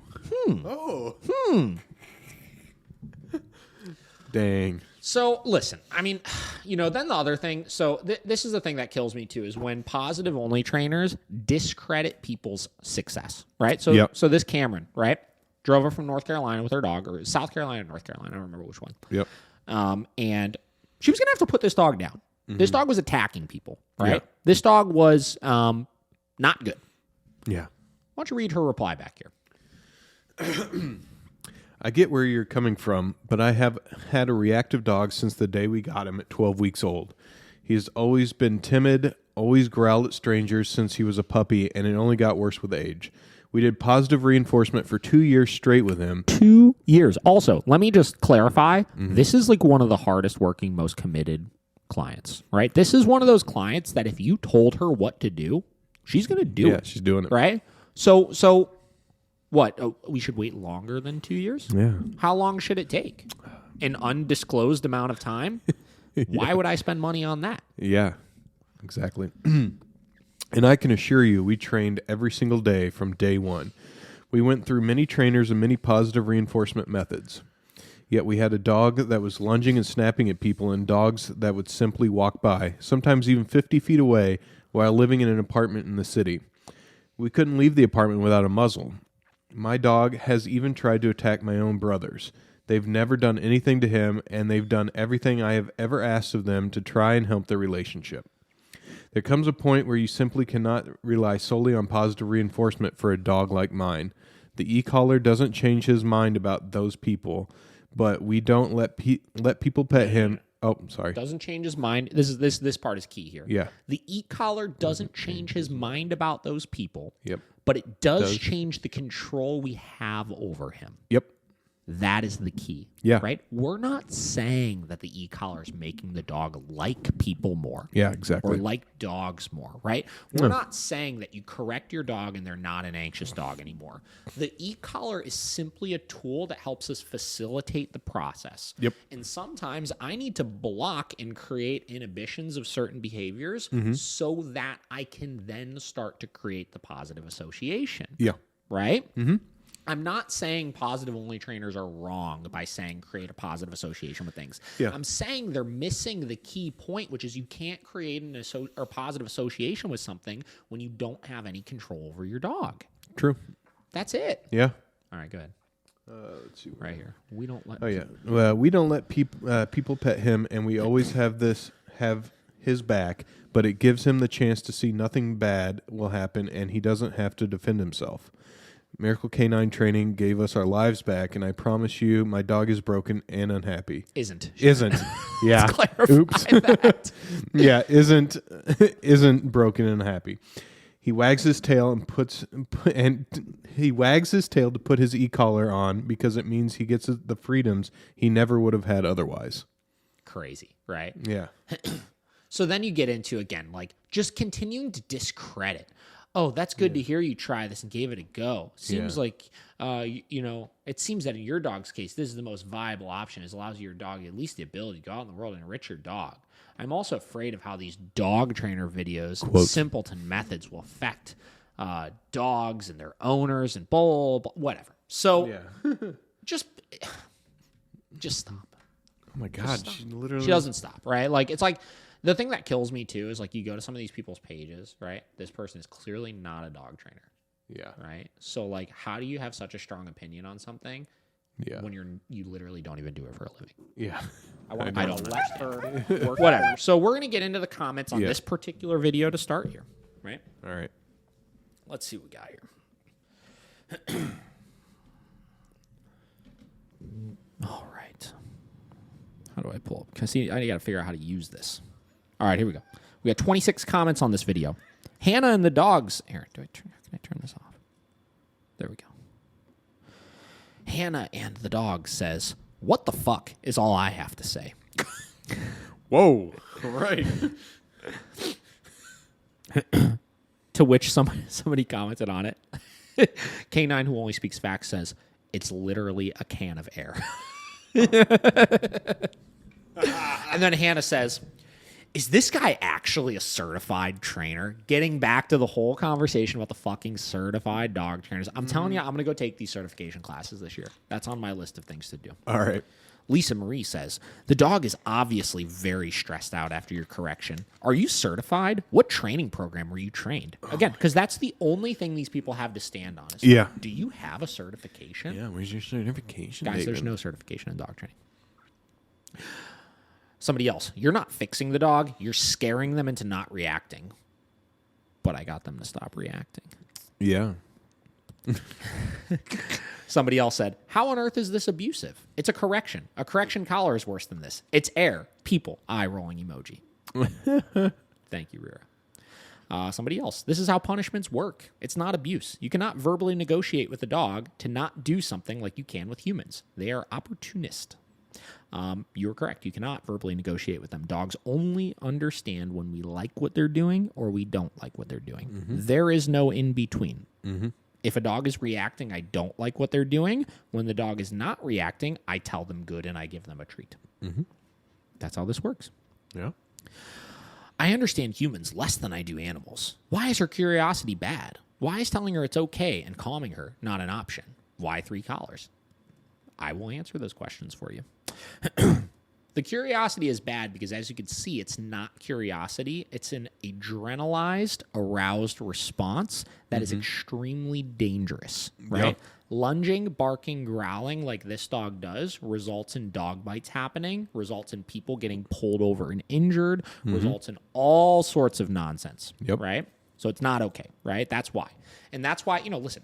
Dang. So listen, I mean, then the other thing, so this is the thing that kills me too, is when positive only trainers discredit people's success, right? So, So this Cameron, right, drove her from North Carolina with her dog, or South Carolina, North Carolina, I don't remember which one. Yep. And she was going to have to put this dog down. Mm-hmm. This dog was attacking people, right? Yep. This dog was not good. Yeah. Why don't you read her reply back here? I get where you're coming from, but I have had a reactive dog since the day we got him at 12 weeks old. He's always been timid, always growled at strangers since he was a puppy, and it only got worse with age. We did positive reinforcement for 2 years straight with him. 2 years. Also, let me just clarify. This is like one of the hardest working, most committed clients, right? This is one of those clients that if you told her what to do, she's going to do it. Yeah, she's doing it. Right? So what? We should wait longer than 2 years? Yeah. How long should it take? An undisclosed amount of time? Why would I spend money on that? Yeah, exactly. And I can assure you, we trained every single day from day one. We went through many trainers and many positive reinforcement methods. Yet we had a dog that was lunging and snapping at people and dogs that would simply walk by, sometimes even 50 feet away, while living in an apartment in the city. We couldn't leave the apartment without a muzzle. My dog has even tried to attack my own brothers. They've never done anything to him, and they've done everything I have ever asked of them to try and help their relationship. There comes a point where you simply cannot rely solely on positive reinforcement for a dog like mine. The e-collar doesn't change his mind about those people, but we don't let people pet him. Oh, sorry. Doesn't change his mind. This part is key here. Yeah. The e-collar doesn't change his mind about those people. Yep. But it does change the control we have over him. Yep. That is the key. Yeah. Right? We're not saying that the e-collar is making the dog like people more. Yeah, exactly. Or like dogs more, right? We're not saying that you correct your dog and they're not an anxious dog anymore. The e-collar is simply a tool that helps us facilitate the process. Yep. And sometimes I need to block and create inhibitions of certain behaviors so that I can then start to create the positive association. Yeah. Right? Mm-hmm. I'm not saying positive-only trainers are wrong by saying create a positive association with things. Yeah. I'm saying they're missing the key point, which is you can't create a positive association with something when you don't have any control over your dog. True. That's it. Yeah. All right, go ahead. Let's see. Right here. We don't let. Oh yeah. Well, we don't let people pet him, and we always have his back. But it gives him the chance to see nothing bad will happen, and he doesn't have to defend himself. Miracle Canine Training gave us our lives back, and I promise you, my dog is broken and unhappy. Isn't. Yeah. Oops. That. Yeah. Isn't broken and unhappy. He wags his tail he wags his tail to put his e-collar on because it means he gets the freedoms he never would have had otherwise. Crazy, right? Yeah. So then you get into, again, like just continuing to discredit. Oh, that's good to hear you try this and gave it a go. Seems like, it seems that in your dog's case, this is the most viable option. It allows your dog at least the ability to go out in the world and enrich your dog. I'm also afraid of how these dog trainer videos, simpleton methods will affect dogs and their owners and whatever. So just stop. Oh my God. She doesn't stop, right? Like, it's like, the thing that kills me, too, is, like, you go to some of these people's pages, right? This person is clearly not a dog trainer. Yeah. Right? So, like, how do you have such a strong opinion on something when you literally don't even do it for a living? Yeah. I don't let her work. Whatever. So, we're going to get into the comments on this particular video to start here, right? All right. Let's see what we got here. All right. How do I pull up? I got to figure out how to use this. All right, here we go. We got 26 comments on this video. Hannah and the dogs. Aaron, can I turn this off? There we go. Hannah and the dog says, "What the fuck is all I have to say." Whoa. Right. To which somebody commented on it. K9, who only speaks facts, says, "It's literally a can of air." And then Hannah says, "Is this guy actually a certified trainer?" Getting back to the whole conversation about the fucking certified dog trainers. I'm telling you, I'm going to go take these certification classes this year. That's on my list of things to do. All right. Lisa Marie says, "The dog is obviously very stressed out after your correction. Are you certified? What training program were you trained?" Again, because that's the only thing these people have to stand on. Is, yeah. Do you have a certification? Yeah, where's your certification? Guys, there's no certification in dog training. Somebody else, "You're not fixing the dog. You're scaring them into not reacting." But I got them to stop reacting. Yeah. Somebody else said, "How on earth is this abusive? It's a correction. A correction collar is worse than this. It's air. People." Eye rolling emoji. Thank you, Rira. Somebody else. This is how punishments work. It's not abuse. You cannot verbally negotiate with a dog to not do something like you can with humans. They are opportunist. You're correct. You cannot verbally negotiate with them. Dogs only understand when we like what they're doing or we don't like what they're doing. Mm-hmm. There is no in between. Mm-hmm. If a dog is reacting, I don't like what they're doing. When the dog is not reacting, I tell them good and I give them a treat. Mm-hmm. That's how this works. Yeah. I understand humans less than I do animals. Why is her curiosity bad? Why is telling her it's okay and calming her not an option? Why 3 collars? I will answer those questions for you. The curiosity is bad because, as you can see, it's not curiosity. It's an adrenalized, aroused response that is extremely dangerous, right? Yep. Lunging, barking, growling like this dog does results in dog bites happening, results in people getting pulled over and injured, results in all sorts of nonsense, right? So it's not okay, right? That's why. And that's why, listen,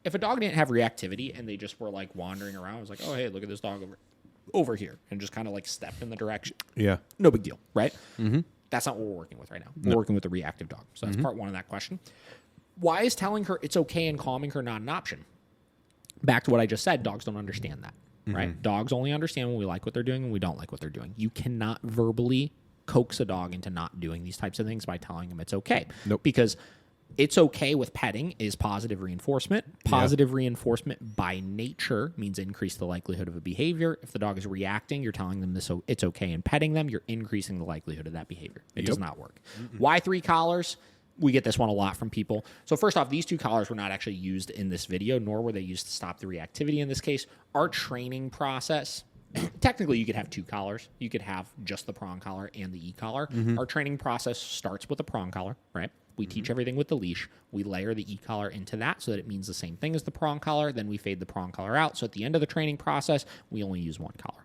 if a dog didn't have reactivity and they just were like wandering around, I was like, oh, hey, look at this dog over here, and just kind of like step in the direction. Yeah. No big deal, right? Mm-hmm. That's not what we're working with right now. We're working with the reactive dog. So that's part one of that question. Why is telling her it's okay and calming her not an option? Back to what I just said, dogs don't understand that, right? Dogs only understand when we like what they're doing and we don't like what they're doing. You cannot verbally coax a dog into not doing these types of things by telling them it's okay. Nope. Because it's okay with petting is positive reinforcement. Positive reinforcement by nature means increase the likelihood of a behavior. If the dog is reacting, you're telling them this, it's okay, and petting them, you're increasing the likelihood of that behavior. It does not work. Why 3 collars? We get this one a lot from people. So first off, these 2 collars were not actually used in this video, nor were they used to stop the reactivity in this case. Our training process, technically you could have 2 collars. You could have just the prong collar and the e-collar. Our training process starts with the prong collar, right? We teach everything with the leash. We layer the e-collar into that so that it means the same thing as the prong collar. Then we fade the prong collar out. So at the end of the training process, we only use 1 collar.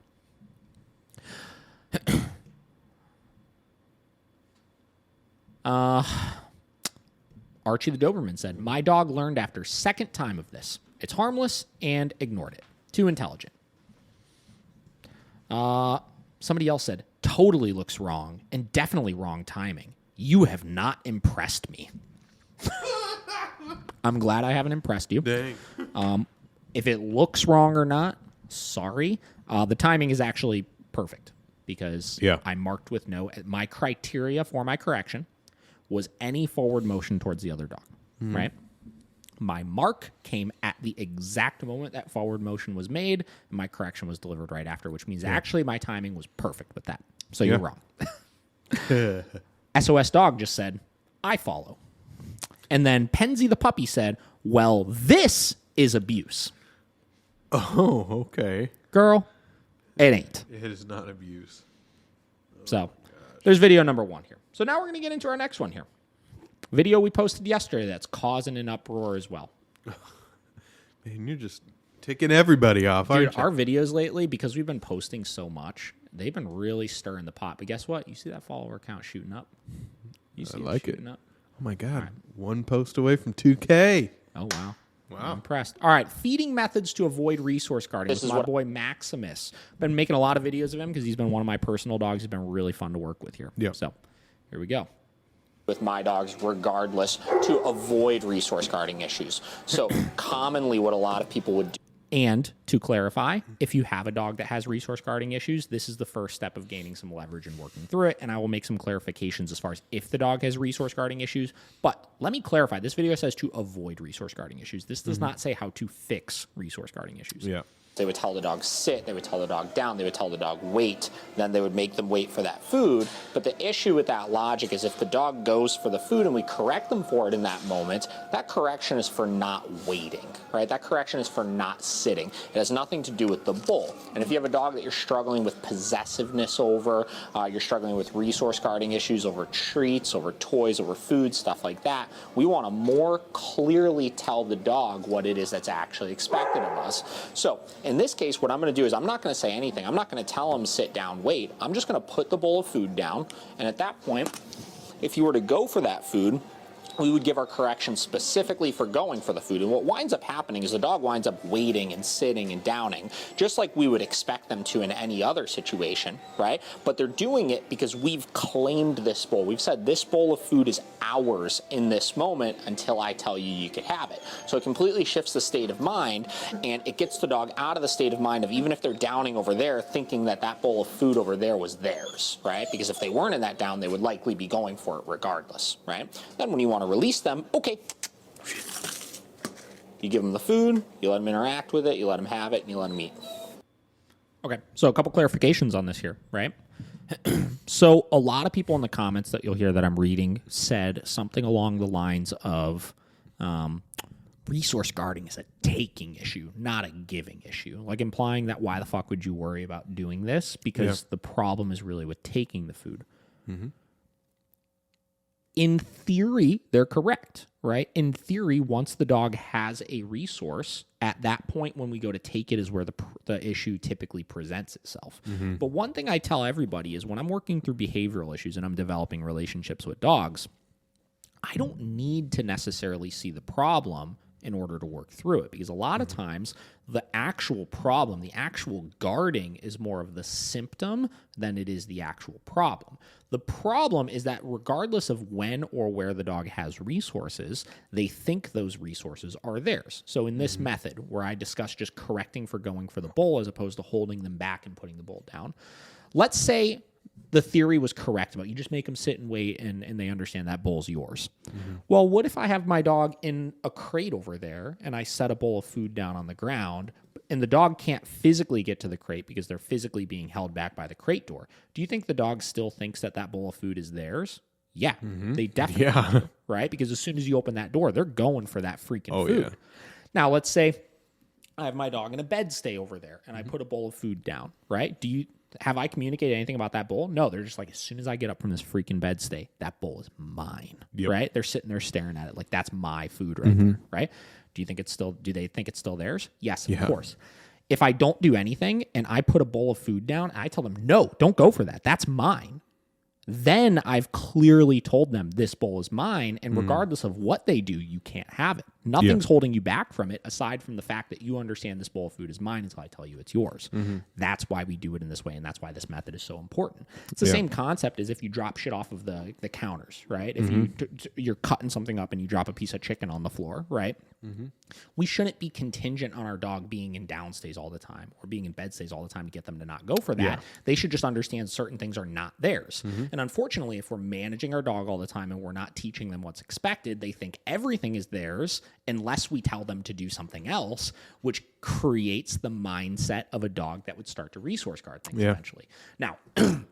Archie the Doberman said, my dog learned after 2nd time of this. It's harmless and ignored it. Too intelligent. Somebody else said, totally looks wrong and definitely wrong timing. You have not impressed me. I'm glad I haven't impressed you. Dang. If it looks wrong or not, sorry. The timing is actually perfect because I marked with no. My criteria for my correction was any forward motion towards the other dog, right? My mark came at the exact moment that forward motion was made, and my correction was delivered right after, which means actually my timing was perfect with that. So you're wrong. SOS Dog just said, I follow. And then Penzi the puppy said, well, this is abuse. Oh, okay. Girl, it ain't. It is not abuse. So there's video number 1 here. So now we're going to get into our next one here. Video we posted yesterday that's causing an uproar as well. Man, you're just ticking everybody off, aren't you? Our videos lately, because we've been posting so much, they've been really stirring the pot. But guess what? You see that follower count shooting up? You see I like it. Up? Oh, my God. Right. 1 post away from 2K. Oh, wow. Wow. I'm impressed. All right. Feeding methods to avoid resource guarding. This is my boy Maximus. Been making a lot of videos of him because he's been one of my personal dogs. He's been really fun to work with here. Yeah. So here we go. With my dogs, regardless, to avoid resource guarding issues. So commonly what a lot of people would do. And to clarify, if you have a dog that has resource guarding issues, this is the first step of gaining some leverage and working through it. And I will make some clarifications as far as if the dog has resource guarding issues. But let me clarify, this video says to avoid resource guarding issues. This does not say how to fix resource guarding issues. Yeah. They would tell the dog sit, they would tell the dog down, they would tell the dog wait, then they would make them wait for that food. But the issue with that logic is if the dog goes for the food and we correct them for it in that moment, that correction is for not waiting, right? That correction is for not sitting. It has nothing to do with the bowl. And if you have a dog that you're struggling with possessiveness over, you're struggling with resource guarding issues over treats, over toys, over food, stuff like that, we want to more clearly tell the dog what it is that's actually expected of us. So in this case, what I'm going to do is I'm not going to say anything. I'm not going to tell him sit down, wait. I'm just going to put the bowl of food down. And at that point, if you were to go for that food, we would give our correction specifically for going for the food. And what winds up happening is the dog winds up waiting and sitting and downing, just like we would expect them to in any other situation, right? But they're doing it because we've claimed this bowl. We've said this bowl of food is ours in this moment until I tell you you can have it. So it completely shifts the state of mind, and it gets the dog out of the state of mind of, even if they're downing over there, thinking that that bowl of food over there was theirs, right? Because if they weren't in that down, they would likely be going for it regardless, right? Then when you want to release them, okay. You give them the food, you let them interact with it, you let them have it, and you let them eat. Okay, so a couple clarifications on this here, right? So a lot of people in the comments that you'll hear that I'm reading said something along the lines of resource guarding is a taking issue, not a giving issue. Like implying that why the fuck would you worry about doing this? Because the problem is really with taking the food. Mm-hmm. In theory, they're correct, right? In theory, once the dog has a resource, at that point when we go to take it is where the issue typically presents itself. Mm-hmm. But one thing I tell everybody is when I'm working through behavioral issues and I'm developing relationships with dogs, I don't need to necessarily see the problem in order to work through it. Because a lot of times, the actual problem, the actual guarding is more of the symptom than it is the actual problem. The problem is that regardless of when or where the dog has resources, they think those resources are theirs. So in this method, where I discuss just correcting for going for the bowl as opposed to holding them back and putting the bowl down, let's say the theory was correct about you just make them sit and wait and they understand that bowl's yours. Mm-hmm. Well, what if I have my dog in a crate over there and I set a bowl of food down on the ground and the dog can't physically get to the crate because they're physically being held back by the crate door? Do you think the dog still thinks that that bowl of food is theirs? Yeah, they definitely do, right? Because as soon as you open that door, they're going for that freaking food. Yeah. Now, let's say I have my dog in a bed stay over there and I put a bowl of food down, right? Have I communicated anything about that bowl? No, they're just like, as soon as I get up from this freaking bed stay, that bowl is mine, right? They're sitting there staring at it like that's my food right there, right? Do they think it's still theirs? Yes, of course. If I don't do anything and I put a bowl of food down, and I tell them, no, don't go for that. That's mine. Then I've clearly told them this bowl is mine, and regardless of what they do, you can't have it. Nothing's holding you back from it aside from the fact that you understand this bowl of food is mine until I tell you it's yours. That's why we do it in this way, and that's why this method is so important. It's the same concept as if you drop shit off of the counters, right? If you're cutting something up and you drop a piece of chicken on the floor, right? We shouldn't be contingent on our dog being in down stays all the time or being in bed stays all the time to get them to not go for that. They should just understand certain things are not theirs. And unfortunately, if we're managing our dog all the time and we're not teaching them what's expected, they think everything is theirs unless we tell them to do something else, which creates the mindset of a dog that would start to resource guard things eventually. Now,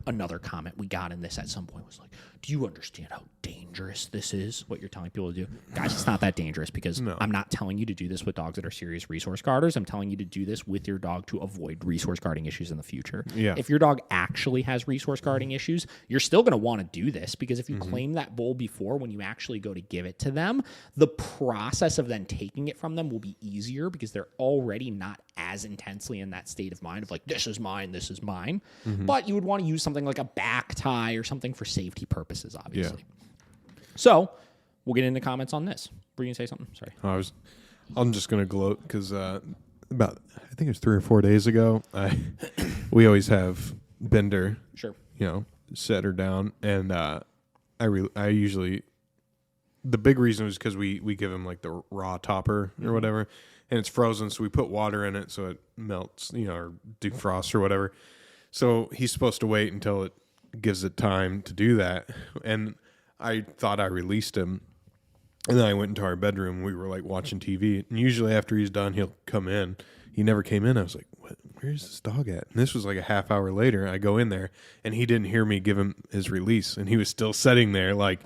another comment we got in this at some point was like, do you understand how dangerous this is, what you're telling people to do? Guys, it's not that dangerous because I'm not telling you to do this with dogs that are serious resource guarders. I'm telling you to do this with your dog to avoid resource guarding issues in the future. If your dog actually has resource guarding issues, you're still going to want to do this because if you claim that bowl before, when you actually go to give it to them, the process of then taking it from them will be easier because they're already not as intensely in that state of mind of like, this is mine, this is mine. But you would want to use something like a back tie or something for safety purposes, obviously. So we'll get into comments on this. Were you going to say something? Sorry. I'm just going to gloat because about, I think it was 3 or 4 days ago, we always have Bender, set her down. And I usually, the big reason was because we give him like the raw topper or whatever, and it's frozen, so we put water in it so it melts, or defrosts or whatever. So he's supposed to wait until it gives it time to do that. And I thought I released him. And then I went into our bedroom. We were like watching TV. And usually after he's done, he'll come in. He never came in. I was like, where's this dog at? And this was like a half hour later. I go in there and he didn't hear me give him his release. And he was still sitting there like,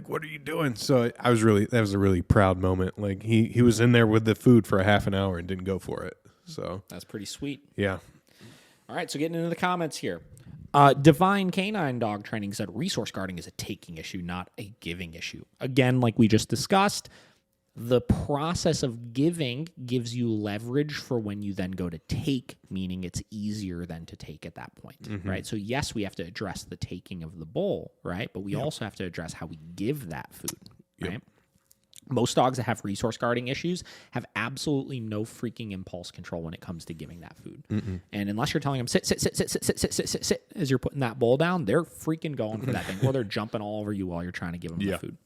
what are you doing? So that was a really proud moment. Like he was in there with the food for a half an hour and didn't go for it. So that's pretty sweet. Yeah. All right. So getting into the comments here. Divine Canine Dog Training said resource guarding is a taking issue, not a giving issue. Again, like we just discussed, the process of giving gives you leverage for when you then go to take, meaning it's easier than to take at that point, right? So yes, we have to address the taking of the bowl, right? But we also have to address how we give that food. right? Most dogs that have resource guarding issues have absolutely no freaking impulse control when it comes to giving that food. And unless you're telling them sit as you're putting that bowl down, they're freaking going for that thing, or they're jumping all over you while you're trying to give them the food.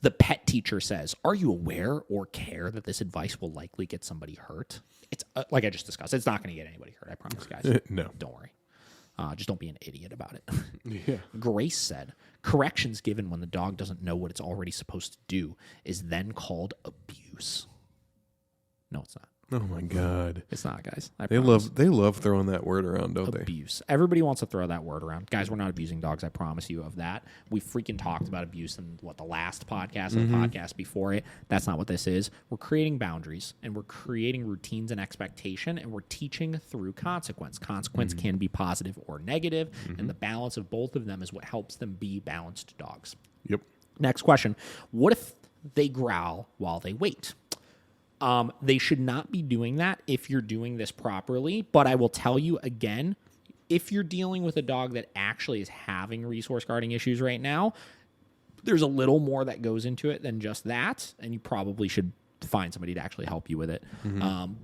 The pet teacher says, "Are you aware or care that this advice will likely get somebody hurt?" It's like I just discussed. It's not going to get anybody hurt. I promise, guys. No, don't worry. Just don't be an idiot about it. Grace said, corrections given when the dog doesn't know what it's already supposed to do is then called abuse. No, it's not. Oh my God. It's not, guys. They love throwing that word around, don't they? Abuse. Everybody wants to throw that word around. Guys, we're not abusing dogs, I promise you of that. We freaking talked about abuse in the last podcast and the podcast before it. That's not what this is. We're creating boundaries and we're creating routines and expectation, and we're teaching through consequence. Consequence can be positive or negative, and the balance of both of them is what helps them be balanced dogs. Yep. Next question. What if they growl while they wait? They should not be doing that if you're doing this properly. But I will tell you again, if you're dealing with a dog that actually is having resource guarding issues right now, there's a little more that goes into it than just that. And you probably should find somebody to actually help you with it.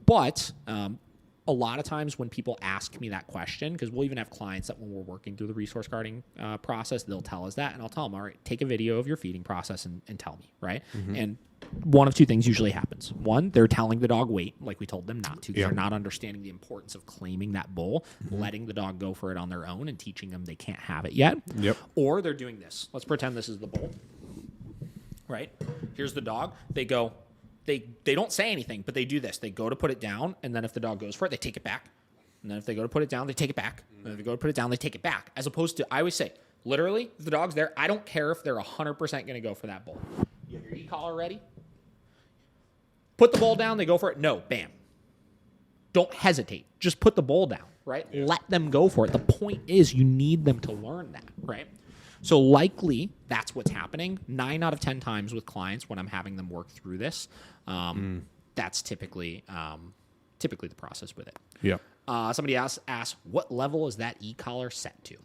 But a lot of times when people ask me that question, because we'll even have clients that when we're working through the resource guarding process, they'll tell us that. And I'll tell them, all right, take a video of your feeding process and tell me, right? And one of two things usually happens. One, they're telling the dog wait, like we told them not to. They're not understanding the importance of claiming that bowl, letting the dog go for it on their own and teaching them they can't have it yet. Or they're doing this. Let's pretend this is the bowl, right? Here's the dog. They go, they don't say anything, but they do this. They go to put it down, and then if the dog goes for it, they take it back. And then if they go to put it down, they take it back. And if they go to put it down, they take it back. As opposed to, I always say, literally, if the dog's there, I don't care if they're 100% going to go for that bowl. You have your e-collar ready? Put the bowl down, they go for it. No, bam. Don't hesitate. Just put the bowl down, right? Let them go for it. The point is you need them to learn that, right? So likely that's what's happening 9 out of 10 times with clients when I'm having them work through this. That's typically the process with it. Somebody asked, what level is that e-collar set to?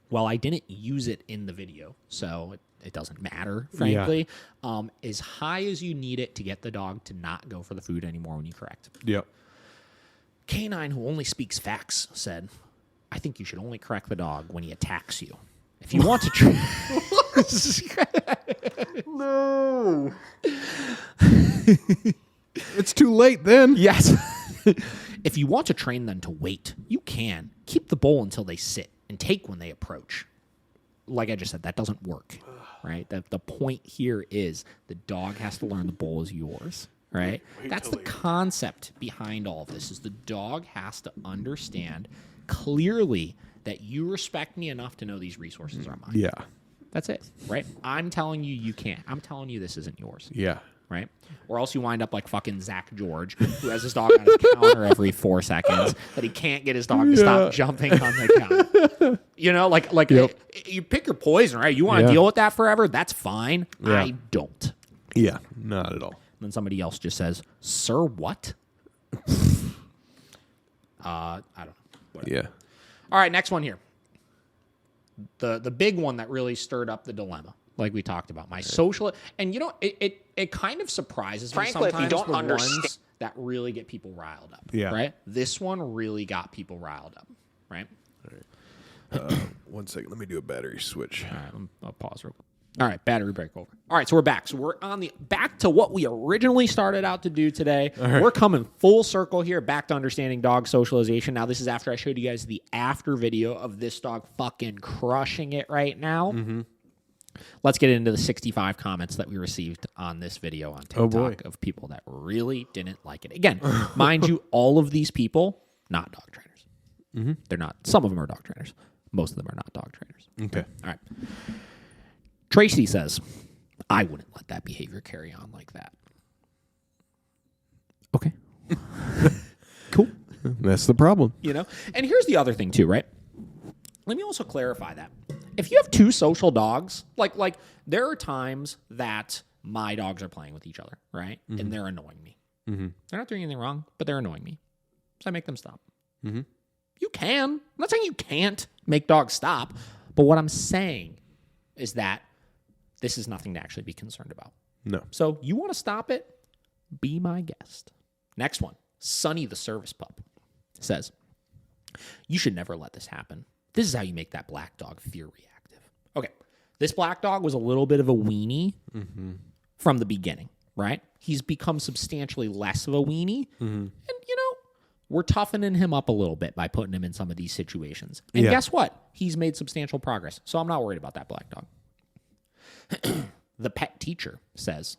Well, I didn't use it in the video, so it doesn't matter, frankly. As high as you need it to get the dog to not go for the food anymore when you correct. Canine, who only speaks facts, said, I think you should only correct the dog when he attacks you. If you want to No. It's too late then. Yes. If you want to train them to wait, you can. Keep the bowl until they sit and take when they approach. Like I just said, that doesn't work, right? The point here is the dog has to learn the bowl is yours, right? That's the concept behind all of this, is the dog has to understand clearly that you respect me enough to know these resources are mine. That's it, right? I'm telling you you can't. I'm telling you this isn't yours. Right? Or else you wind up like fucking Zach George, who has his dog on his counter every 4 seconds, that he can't get his dog to stop jumping on the counter. You know, you pick your poison, right? You want to deal with that forever? That's fine. I don't. Not at all. And then somebody else just says, "Sir, what?" I don't know. Whatever. All right, next one here. The big one that really stirred up the dilemma, like we talked about, my social, and you know, it kind of surprises me sometimes. Frankly, if you don't understand, ones that really get people riled up. Yeah. Right. This one really got people riled up. Right. All right. 1 second. Let me do a battery switch. All right. I'll pause real quick. All right, battery break over. All right, so we're back. So we're on the back to what we originally started out to do today. Right. We're coming full circle here, back to understanding dog socialization. Now, this is after I showed you guys the after video of this dog fucking crushing it right now. Let's get into the 65 comments that we received on this video on TikTok of people that really didn't like it. Again, mind you, all of these people, not dog trainers. They're not. Some of them are dog trainers. Most of them are not dog trainers. Okay. All right. Tracy says, I wouldn't let that behavior carry on like that. Okay. Cool. That's the problem. You know? And here's the other thing too, right? Let me also clarify that. If you have 2 social dogs, like there are times that my dogs are playing with each other, right? And they're annoying me. They're not doing anything wrong, but they're annoying me. So I make them stop. You can. I'm not saying you can't make dogs stop, but what I'm saying is that this is nothing to actually be concerned about. No. So you want to stop it? Be my guest. Next one. Sonny the service pup says, you should never let this happen. This is how you make that black dog fear reactive. Okay. This black dog was a little bit of a weenie from the beginning, right? He's become substantially less of a weenie. And, we're toughening him up a little bit by putting him in some of these situations. And guess what? He's made substantial progress. So I'm not worried about that black dog. The pet teacher says,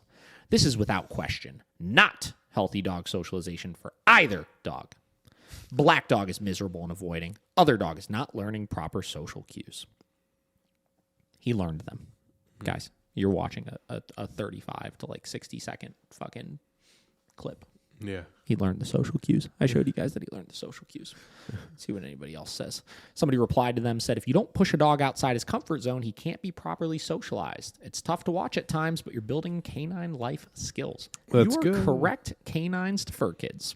this is without question not healthy dog socialization for either dog. Black dog is miserable and avoiding. Other dog is not learning proper social cues. He learned them. Guys, you're watching a 35 to 60 second fucking clip. Yeah. He learned the social cues. I showed you guys that he learned the social cues. Let's see what anybody else says. Somebody replied to them, said, if you don't push a dog outside his comfort zone, he can't be properly socialized. It's tough to watch at times, but you're building canine life skills. That's you are good. correct, canines to fur kids.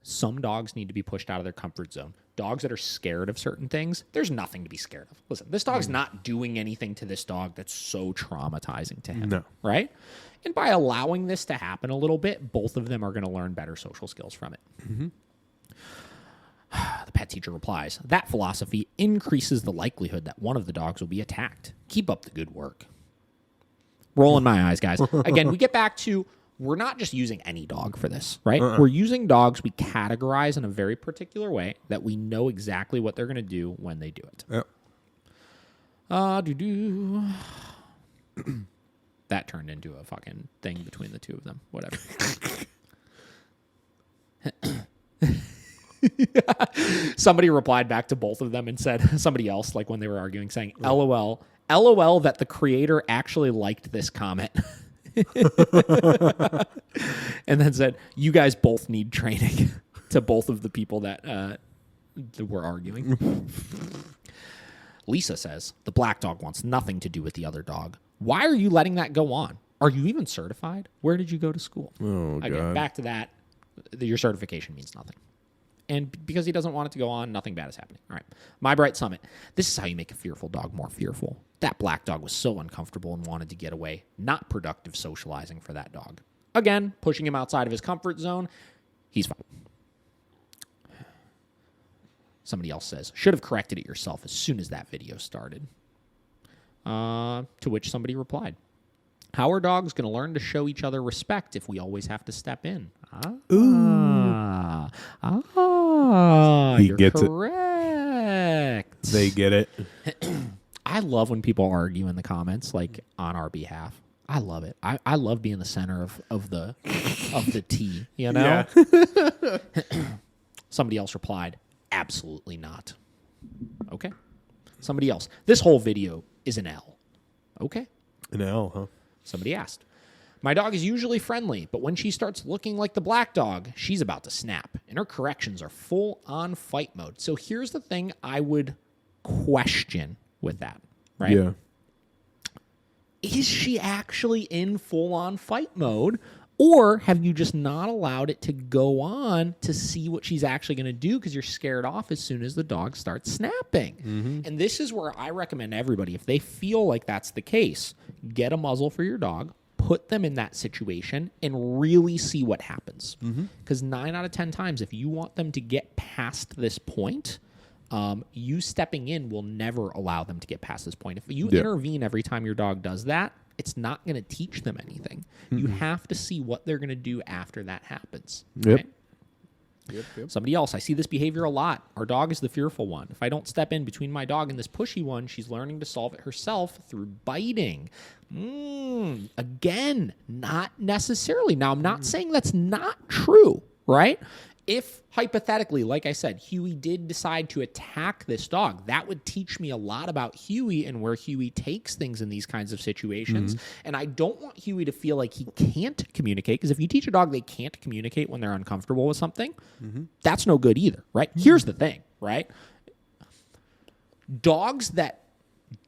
Some dogs need to be pushed out of their comfort zone. Dogs that are scared of certain things, there's nothing to be scared of. Listen, this dog's not doing anything to this dog that's so traumatizing to him. No. Right? And by allowing this to happen a little bit, both of them are going to learn better social skills from it. The pet teacher replies, that philosophy increases the likelihood that one of the dogs will be attacked. Keep up the good work. Rolling my eyes, guys. Again, we get back to, we're not just using any dog for this, right? We're using dogs we categorize in a very particular way that we know exactly what they're going to do when they do it. Yep. That turned into a fucking thing between the two of them. Whatever. Somebody replied back to both of them and said, somebody else, when they were arguing, saying, LOL that the creator actually liked this comment. And then said, you guys both need training, to both of the people that were arguing. Lisa says, the black dog wants nothing to do with the other dog. Why are you letting that go on? Are you even certified? Where did you go to school? Oh, Again, God. back to that. Your certification means nothing. And because he doesn't want it to go on, nothing bad is happening. All right. My Bright Summit. This is how you make a fearful dog more fearful. That black dog was so uncomfortable and wanted to get away. Not productive socializing for that dog. Again, pushing him outside of his comfort zone. He's fine. Somebody else says, should have corrected it yourself as soon as that video started. To which somebody replied, how are dogs going to learn to show each other respect if we always have to step in? He You're gets correct. They get it. I love when people argue in the comments, on our behalf. I love it. I love being the center of the tea, Yeah. Somebody else replied, absolutely not. Okay. Somebody else. This whole video is an L. Okay. An L, huh? Somebody asked. My dog is usually friendly, but when she starts looking like the black dog, she's about to snap, and her corrections are full-on fight mode. So here's the thing I would question with that, right? Yeah. Is she actually in full-on fight mode, or have you just not allowed it to go on to see what she's actually going to do because you're scared off as soon as the dog starts snapping? And this is where I recommend everybody, if they feel like that's the case, get a muzzle for your dog, put them in that situation, and really see what happens. Because 9 out of 10 times, if you want them to get past this point, you stepping in will never allow them to get past this point. If you intervene every time your dog does that, it's not going to teach them anything. You have to see what they're going to do after that happens. Yep. Right? Yep. Somebody else. I see this behavior a lot. Our dog is the fearful one. If I don't step in between my dog and this pushy one, she's learning to solve it herself through biting. Again, not necessarily. Now, I'm not saying that's not true, right? If, hypothetically, like I said, Huey did decide to attack this dog, that would teach me a lot about Huey and where Huey takes things in these kinds of situations. And I don't want Huey to feel like he can't communicate, because if you teach a dog they can't communicate when they're uncomfortable with something, that's no good either, right? Here's the thing, right? Dogs that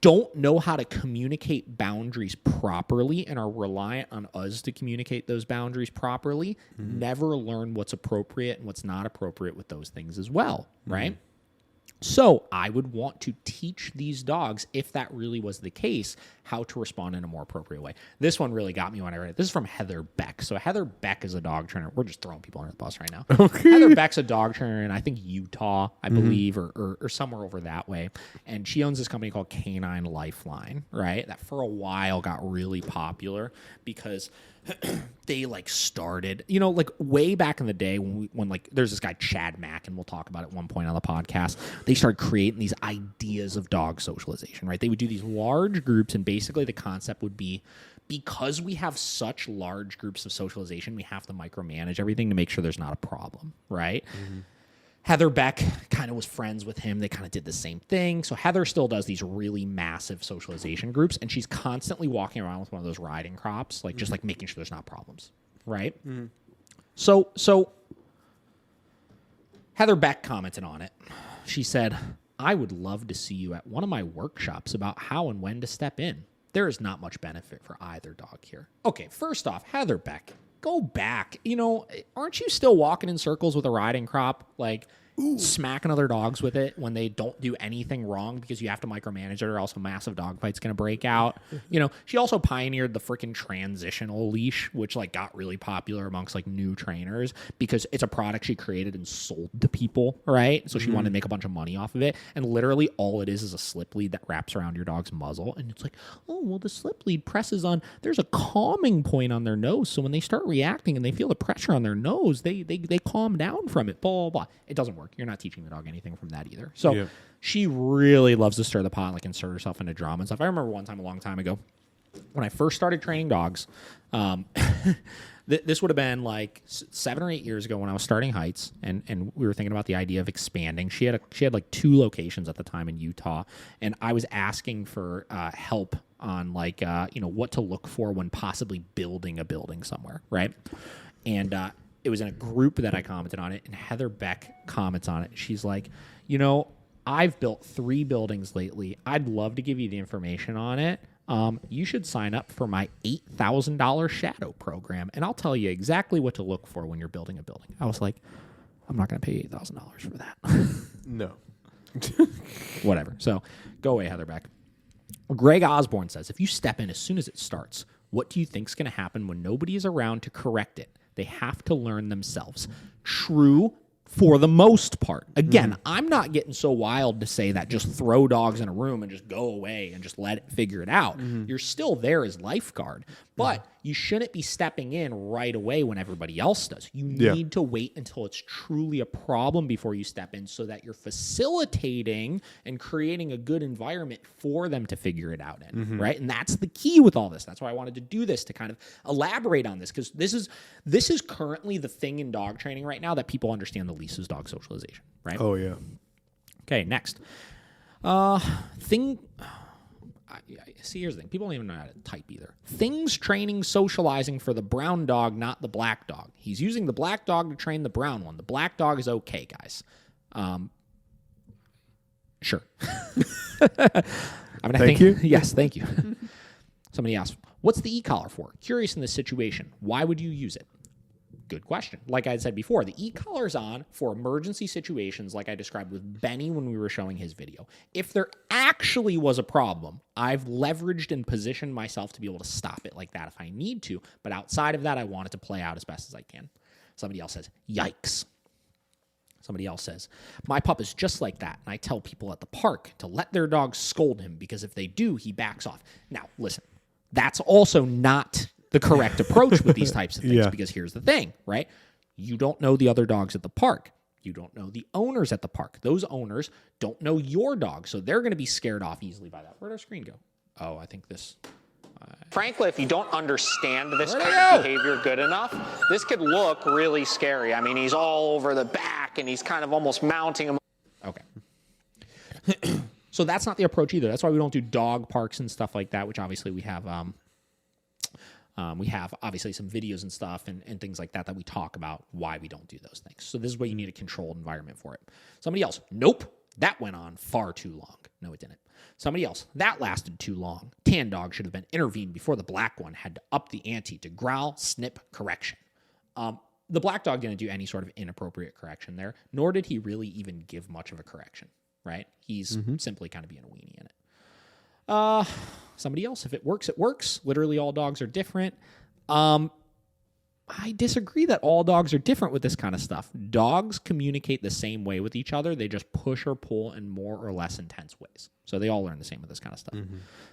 don't know how to communicate boundaries properly and are reliant on us to communicate those boundaries properly never learn what's appropriate and what's not appropriate with those things as well, right? So I would want to teach these dogs, if that really was the case, how to respond in a more appropriate way. This one really got me when I read it. This is from Heather Beck. So Heather Beck is a dog trainer. We're just throwing people under the bus right now. Okay. Heather Beck's a dog trainer in, I think, Utah, I believe, or somewhere over that way. And she owns this company called Canine Lifeline, right? That for a while got really popular because they like started, like way back in the day when like there's this guy Chad Mack, and we'll talk about it at one point on the podcast. They started creating these ideas of dog socialization, right? They would do these large groups, and basically the concept would be, because we have such large groups of socialization, we have to micromanage everything to make sure there's not a problem, right? Mm-hmm. Heather Beck kind of was friends with him. They kind of did the same thing. So Heather still does these really massive socialization groups, and she's constantly walking around with one of those riding crops, like just like making sure there's not problems, right? Mm-hmm. So Heather Beck commented on it. She said, "I would love to see you at one of my workshops about how and when to step in. There is not much benefit for either dog here." Okay, first off, Heather Beck, go back. Aren't you still walking in circles with a riding crop? Like, smacking other dogs with it when they don't do anything wrong because you have to micromanage it or else a massive dog fight's going to break out. She also pioneered the freaking transitional leash, which like got really popular amongst like new trainers because it's a product she created and sold to people, right? So she wanted to make a bunch of money off of it. And literally all it is a slip lead that wraps around your dog's muzzle. And it's like, oh, well, the slip lead presses on, there's a calming point on their nose. So when they start reacting and they feel the pressure on their nose, they calm down from it, blah, blah, blah. It doesn't work. You're not teaching the dog anything from that either. So she really loves to stir the pot and like insert herself into drama and stuff. I remember one time, a long time ago, when I first started training dogs, this would have been like 7 or 8 years ago when I was starting Heights, and we were thinking about the idea of expanding. She had like 2 locations at the time in Utah, and I was asking for help on like what to look for when possibly building a building somewhere, right? And it was in a group that I commented on it, and Heather Beck comments on it. She's like, I've built 3 buildings lately. I'd love to give you the information on it. You should sign up for my $8,000 shadow program, and I'll tell you exactly what to look for when you're building a building. I was like, I'm not going to pay $8,000 for that. No. Whatever. So go away, Heather Beck. Greg Osborne says, if you step in as soon as it starts, what do you think is going to happen when nobody is around to correct it? They have to learn themselves. True for the most part. Again, I'm not getting so wild to say that just throw dogs in a room and just go away and just let it figure it out. You're still there as lifeguard, but you shouldn't be stepping in right away when everybody else does. You need to wait until it's truly a problem before you step in so that you're facilitating and creating a good environment for them to figure it out in, right? And that's the key with all this. That's why I wanted to do this, to kind of elaborate on this, because this is currently the thing in dog training right now that people understand the least is dog socialization, right? Oh, yeah. Okay, next. See, here's the thing. People don't even know how to type either. Things training socializing for the brown dog, not the black dog. He's using the black dog to train the brown one. The black dog is okay, guys. Sure. Thank you. Yes, thank you. Somebody asked, what's the e-collar for? Curious in this situation. Why would you use it? Good question. Like I had said before, the e-collar's on for emergency situations like I described with Benny when we were showing his video. If there actually was a problem, I've leveraged and positioned myself to be able to stop it like that if I need to. But outside of that, I want it to play out as best as I can. Somebody else says, yikes. Somebody else says, my pup is just like that, and I tell people at the park to let their dog scold him because if they do, he backs off. Now, listen, that's also not the correct approach with these types of things, because here's the thing, right? You don't know the other dogs at the park. You don't know the owners at the park. Those owners don't know your dog, so they're going to be scared off easily by that. Where'd our screen go? Oh, I think this... Frankly, if you don't understand this kind of behavior good enough, this could look really scary. I mean, he's all over the back, and he's kind of almost mounting him. Okay. So that's not the approach either. That's why we don't do dog parks and stuff like that, which obviously we have... we have obviously some videos and stuff and things like that we talk about why we don't do those things. So this is why you need a controlled environment for it. Somebody else, nope, that went on far too long. No, it didn't. Somebody else, that lasted too long. Tan dog should have been intervened before the black one had to up the ante to growl, snip, correction. The black dog didn't do any sort of inappropriate correction there, nor did he really even give much of a correction, right? He's simply kind of being a weenie in it. Somebody else. If it works, it works. Literally all dogs are different. I disagree that all dogs are different with this kind of stuff. Dogs communicate the same way with each other. They just push or pull in more or less intense ways. So they all learn the same with this kind of stuff.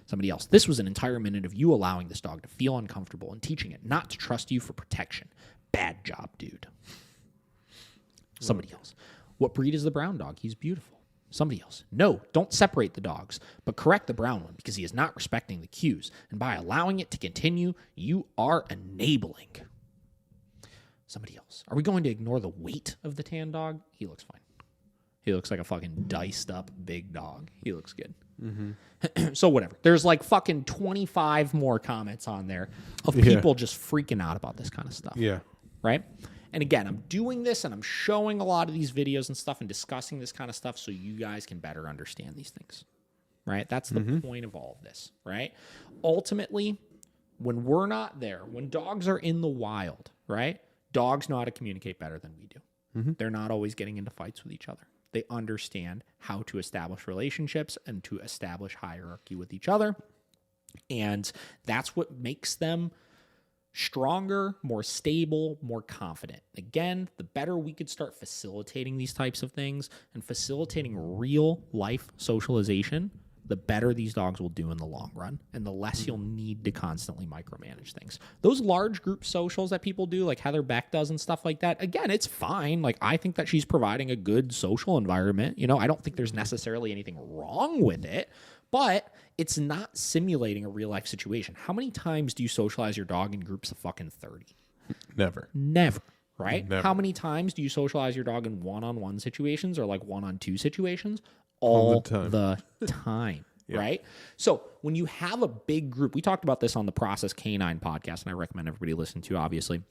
Somebody else. This was an entire minute of you allowing this dog to feel uncomfortable and teaching it not to trust you for protection. Bad job, dude. Somebody else. What breed is the brown dog? He's beautiful. Somebody else. No, don't separate the dogs, but correct the brown one because he is not respecting the cues. And by allowing it to continue, you are enabling. Somebody else. Are we going to ignore the weight of the tan dog? He looks fine. He looks like a fucking diced up big dog. He looks good. So whatever. There's like fucking 25 more comments on there of people just freaking out about this kind of stuff. Yeah. Right? And again, I'm doing this and I'm showing a lot of these videos and stuff and discussing this kind of stuff so you guys can better understand these things. Right? That's the point of all of this. Right? Ultimately, when we're not there, when dogs are in the wild, right? Dogs know how to communicate better than we do. They're not always getting into fights with each other. They understand how to establish relationships and to establish hierarchy with each other. And that's what makes them stronger, more stable, more confident. Again, the better we could start facilitating these types of things and facilitating real life socialization, the better these dogs will do in the long run, and the less you'll need to constantly micromanage things. Those large group socials that people do, like Heather Beck does and stuff like that, again, it's fine. Like, I think that she's providing a good social environment. You know, I don't think there's necessarily anything wrong with it, but it's not simulating a real life situation. How many times do you socialize your dog in groups of fucking 30? Never. Right? Never. How many times do you socialize your dog in one-on-one situations or like one-on-two situations? All the time. Right? So when you have a big group, we talked about this on the Process Canine podcast, and I recommend everybody listen to, obviously.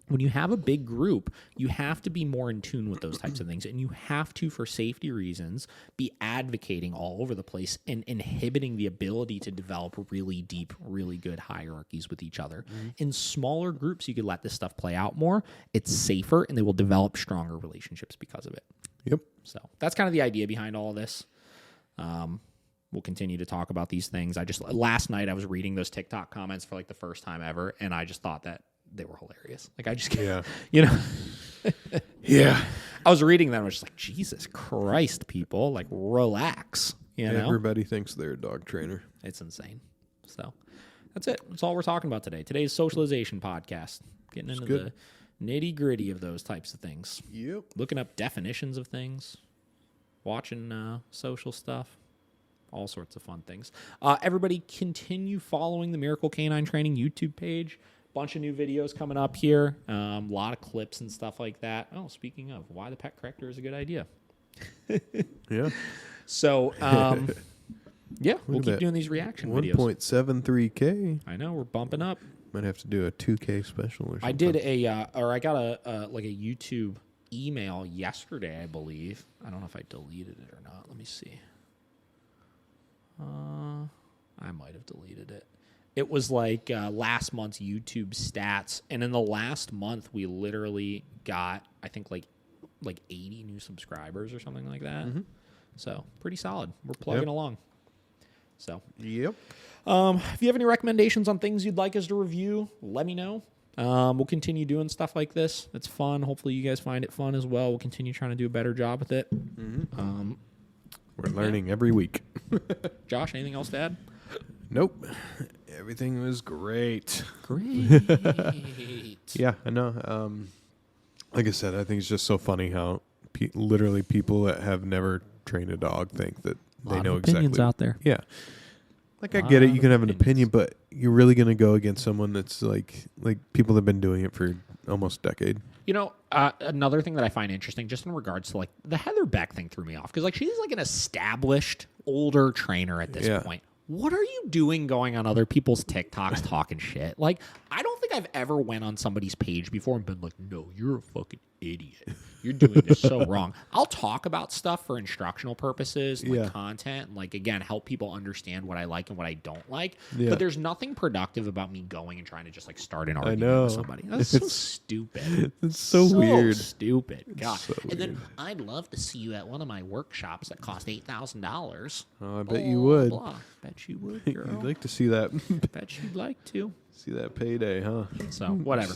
When you have a big group, you have to be more in tune with those types of things, and you have to, for safety reasons, be advocating all over the place and inhibiting the ability to develop really deep, really good hierarchies with each other. In smaller groups, you could let this stuff play out more. It's safer, and they will develop stronger relationships because of it. Yep. So that's kind of the idea behind all of this. We'll continue to talk about these things. Last night I was reading those TikTok comments for like the first time ever, and I just thought that they were hilarious. Like, I just can't, you know. I was reading them. I was just like, Jesus Christ, people, like, relax. You know, everybody thinks they're a dog trainer. It's insane. So that's it. That's all we're talking about today. Today's socialization podcast. Getting into the nitty gritty of those types of things. Yep. Looking up definitions of things. Watching social stuff. All sorts of fun things. Everybody continue following the Miracle Canine Training YouTube page. Bunch of new videos coming up here. A lot of clips and stuff like that. Oh, speaking of, why the pet corrector is a good idea. Yeah. So, we'll keep doing these reaction videos. 1.73K. I know, we're bumping up. Might have to do a 2K special or something. I did I got a YouTube email yesterday, I believe. I don't know if I deleted it or not. Let me see. I might have deleted it. It was like last month's YouTube stats, and in the last month, we literally got, I think, like 80 new subscribers or something like that. So pretty solid. We're plugging along. So yep. If you have any recommendations on things you'd like us to review, let me know. We'll continue doing stuff like this. It's fun. Hopefully, you guys find it fun as well. We'll continue trying to do a better job with it. We're learning every week. Josh, anything else to add? Nope. Everything was great. Great. Yeah, I know. Like I said, I think it's just so funny how literally people that have never trained a dog think that they know exactly. Opinions out there. Yeah. Like, I get it. You can have an opinion, but you're really going to go against someone that's like people that have been doing it for almost a decade. You know, another thing that I find interesting, just in regards to like the Heather Beck thing, threw me off because like she's like an established older trainer at this point. What are you doing going on other people's TikToks talking shit? Like, I don't think I've ever went on somebody's page before and been like, no, you're a fucking idiot. You're doing this so wrong. I'll talk about stuff for instructional purposes, like Yeah. content, and like, again, help people understand what I like and what I don't like. Yeah. But there's nothing productive about me going and trying to just like start an argument know. with somebody. That's so stupid. It's so weird. Stupid. God. so and then I'd love to see you at one of my workshops that cost $8,000. Oh, I bet you would. Blah. Bet you would, girl. You'd like to see that Bet you'd like to. see that payday, huh? So, whatever.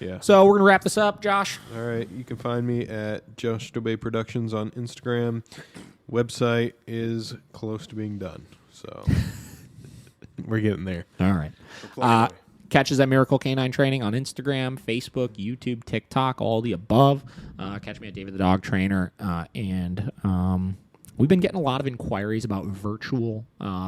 Yeah. So, we're going to wrap this up, Josh. All right. You can find me at Josh Dobay Productions on Instagram. Website is close to being done. So we're getting there. All right. Catch us at Miracle Canine Training on Instagram, Facebook, YouTube, TikTok, all the above. Catch me at David the Dog Trainer. And we've been getting a lot of inquiries about virtual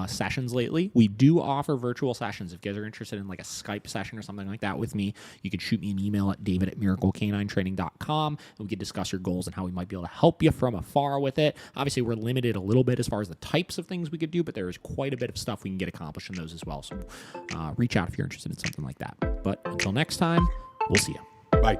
sessions lately. We do offer virtual sessions. If you guys are interested in like a Skype session or something like that with me, you can shoot me an email at david@miraclecanintraining.com, and we can discuss your goals and how we might be able to help you from afar with it. Obviously, we're limited a little bit as far as the types of things we could do, but there is quite a bit of stuff we can get accomplished in those as well. So reach out if you're interested in something like that. But until next time, we'll see you. Bye.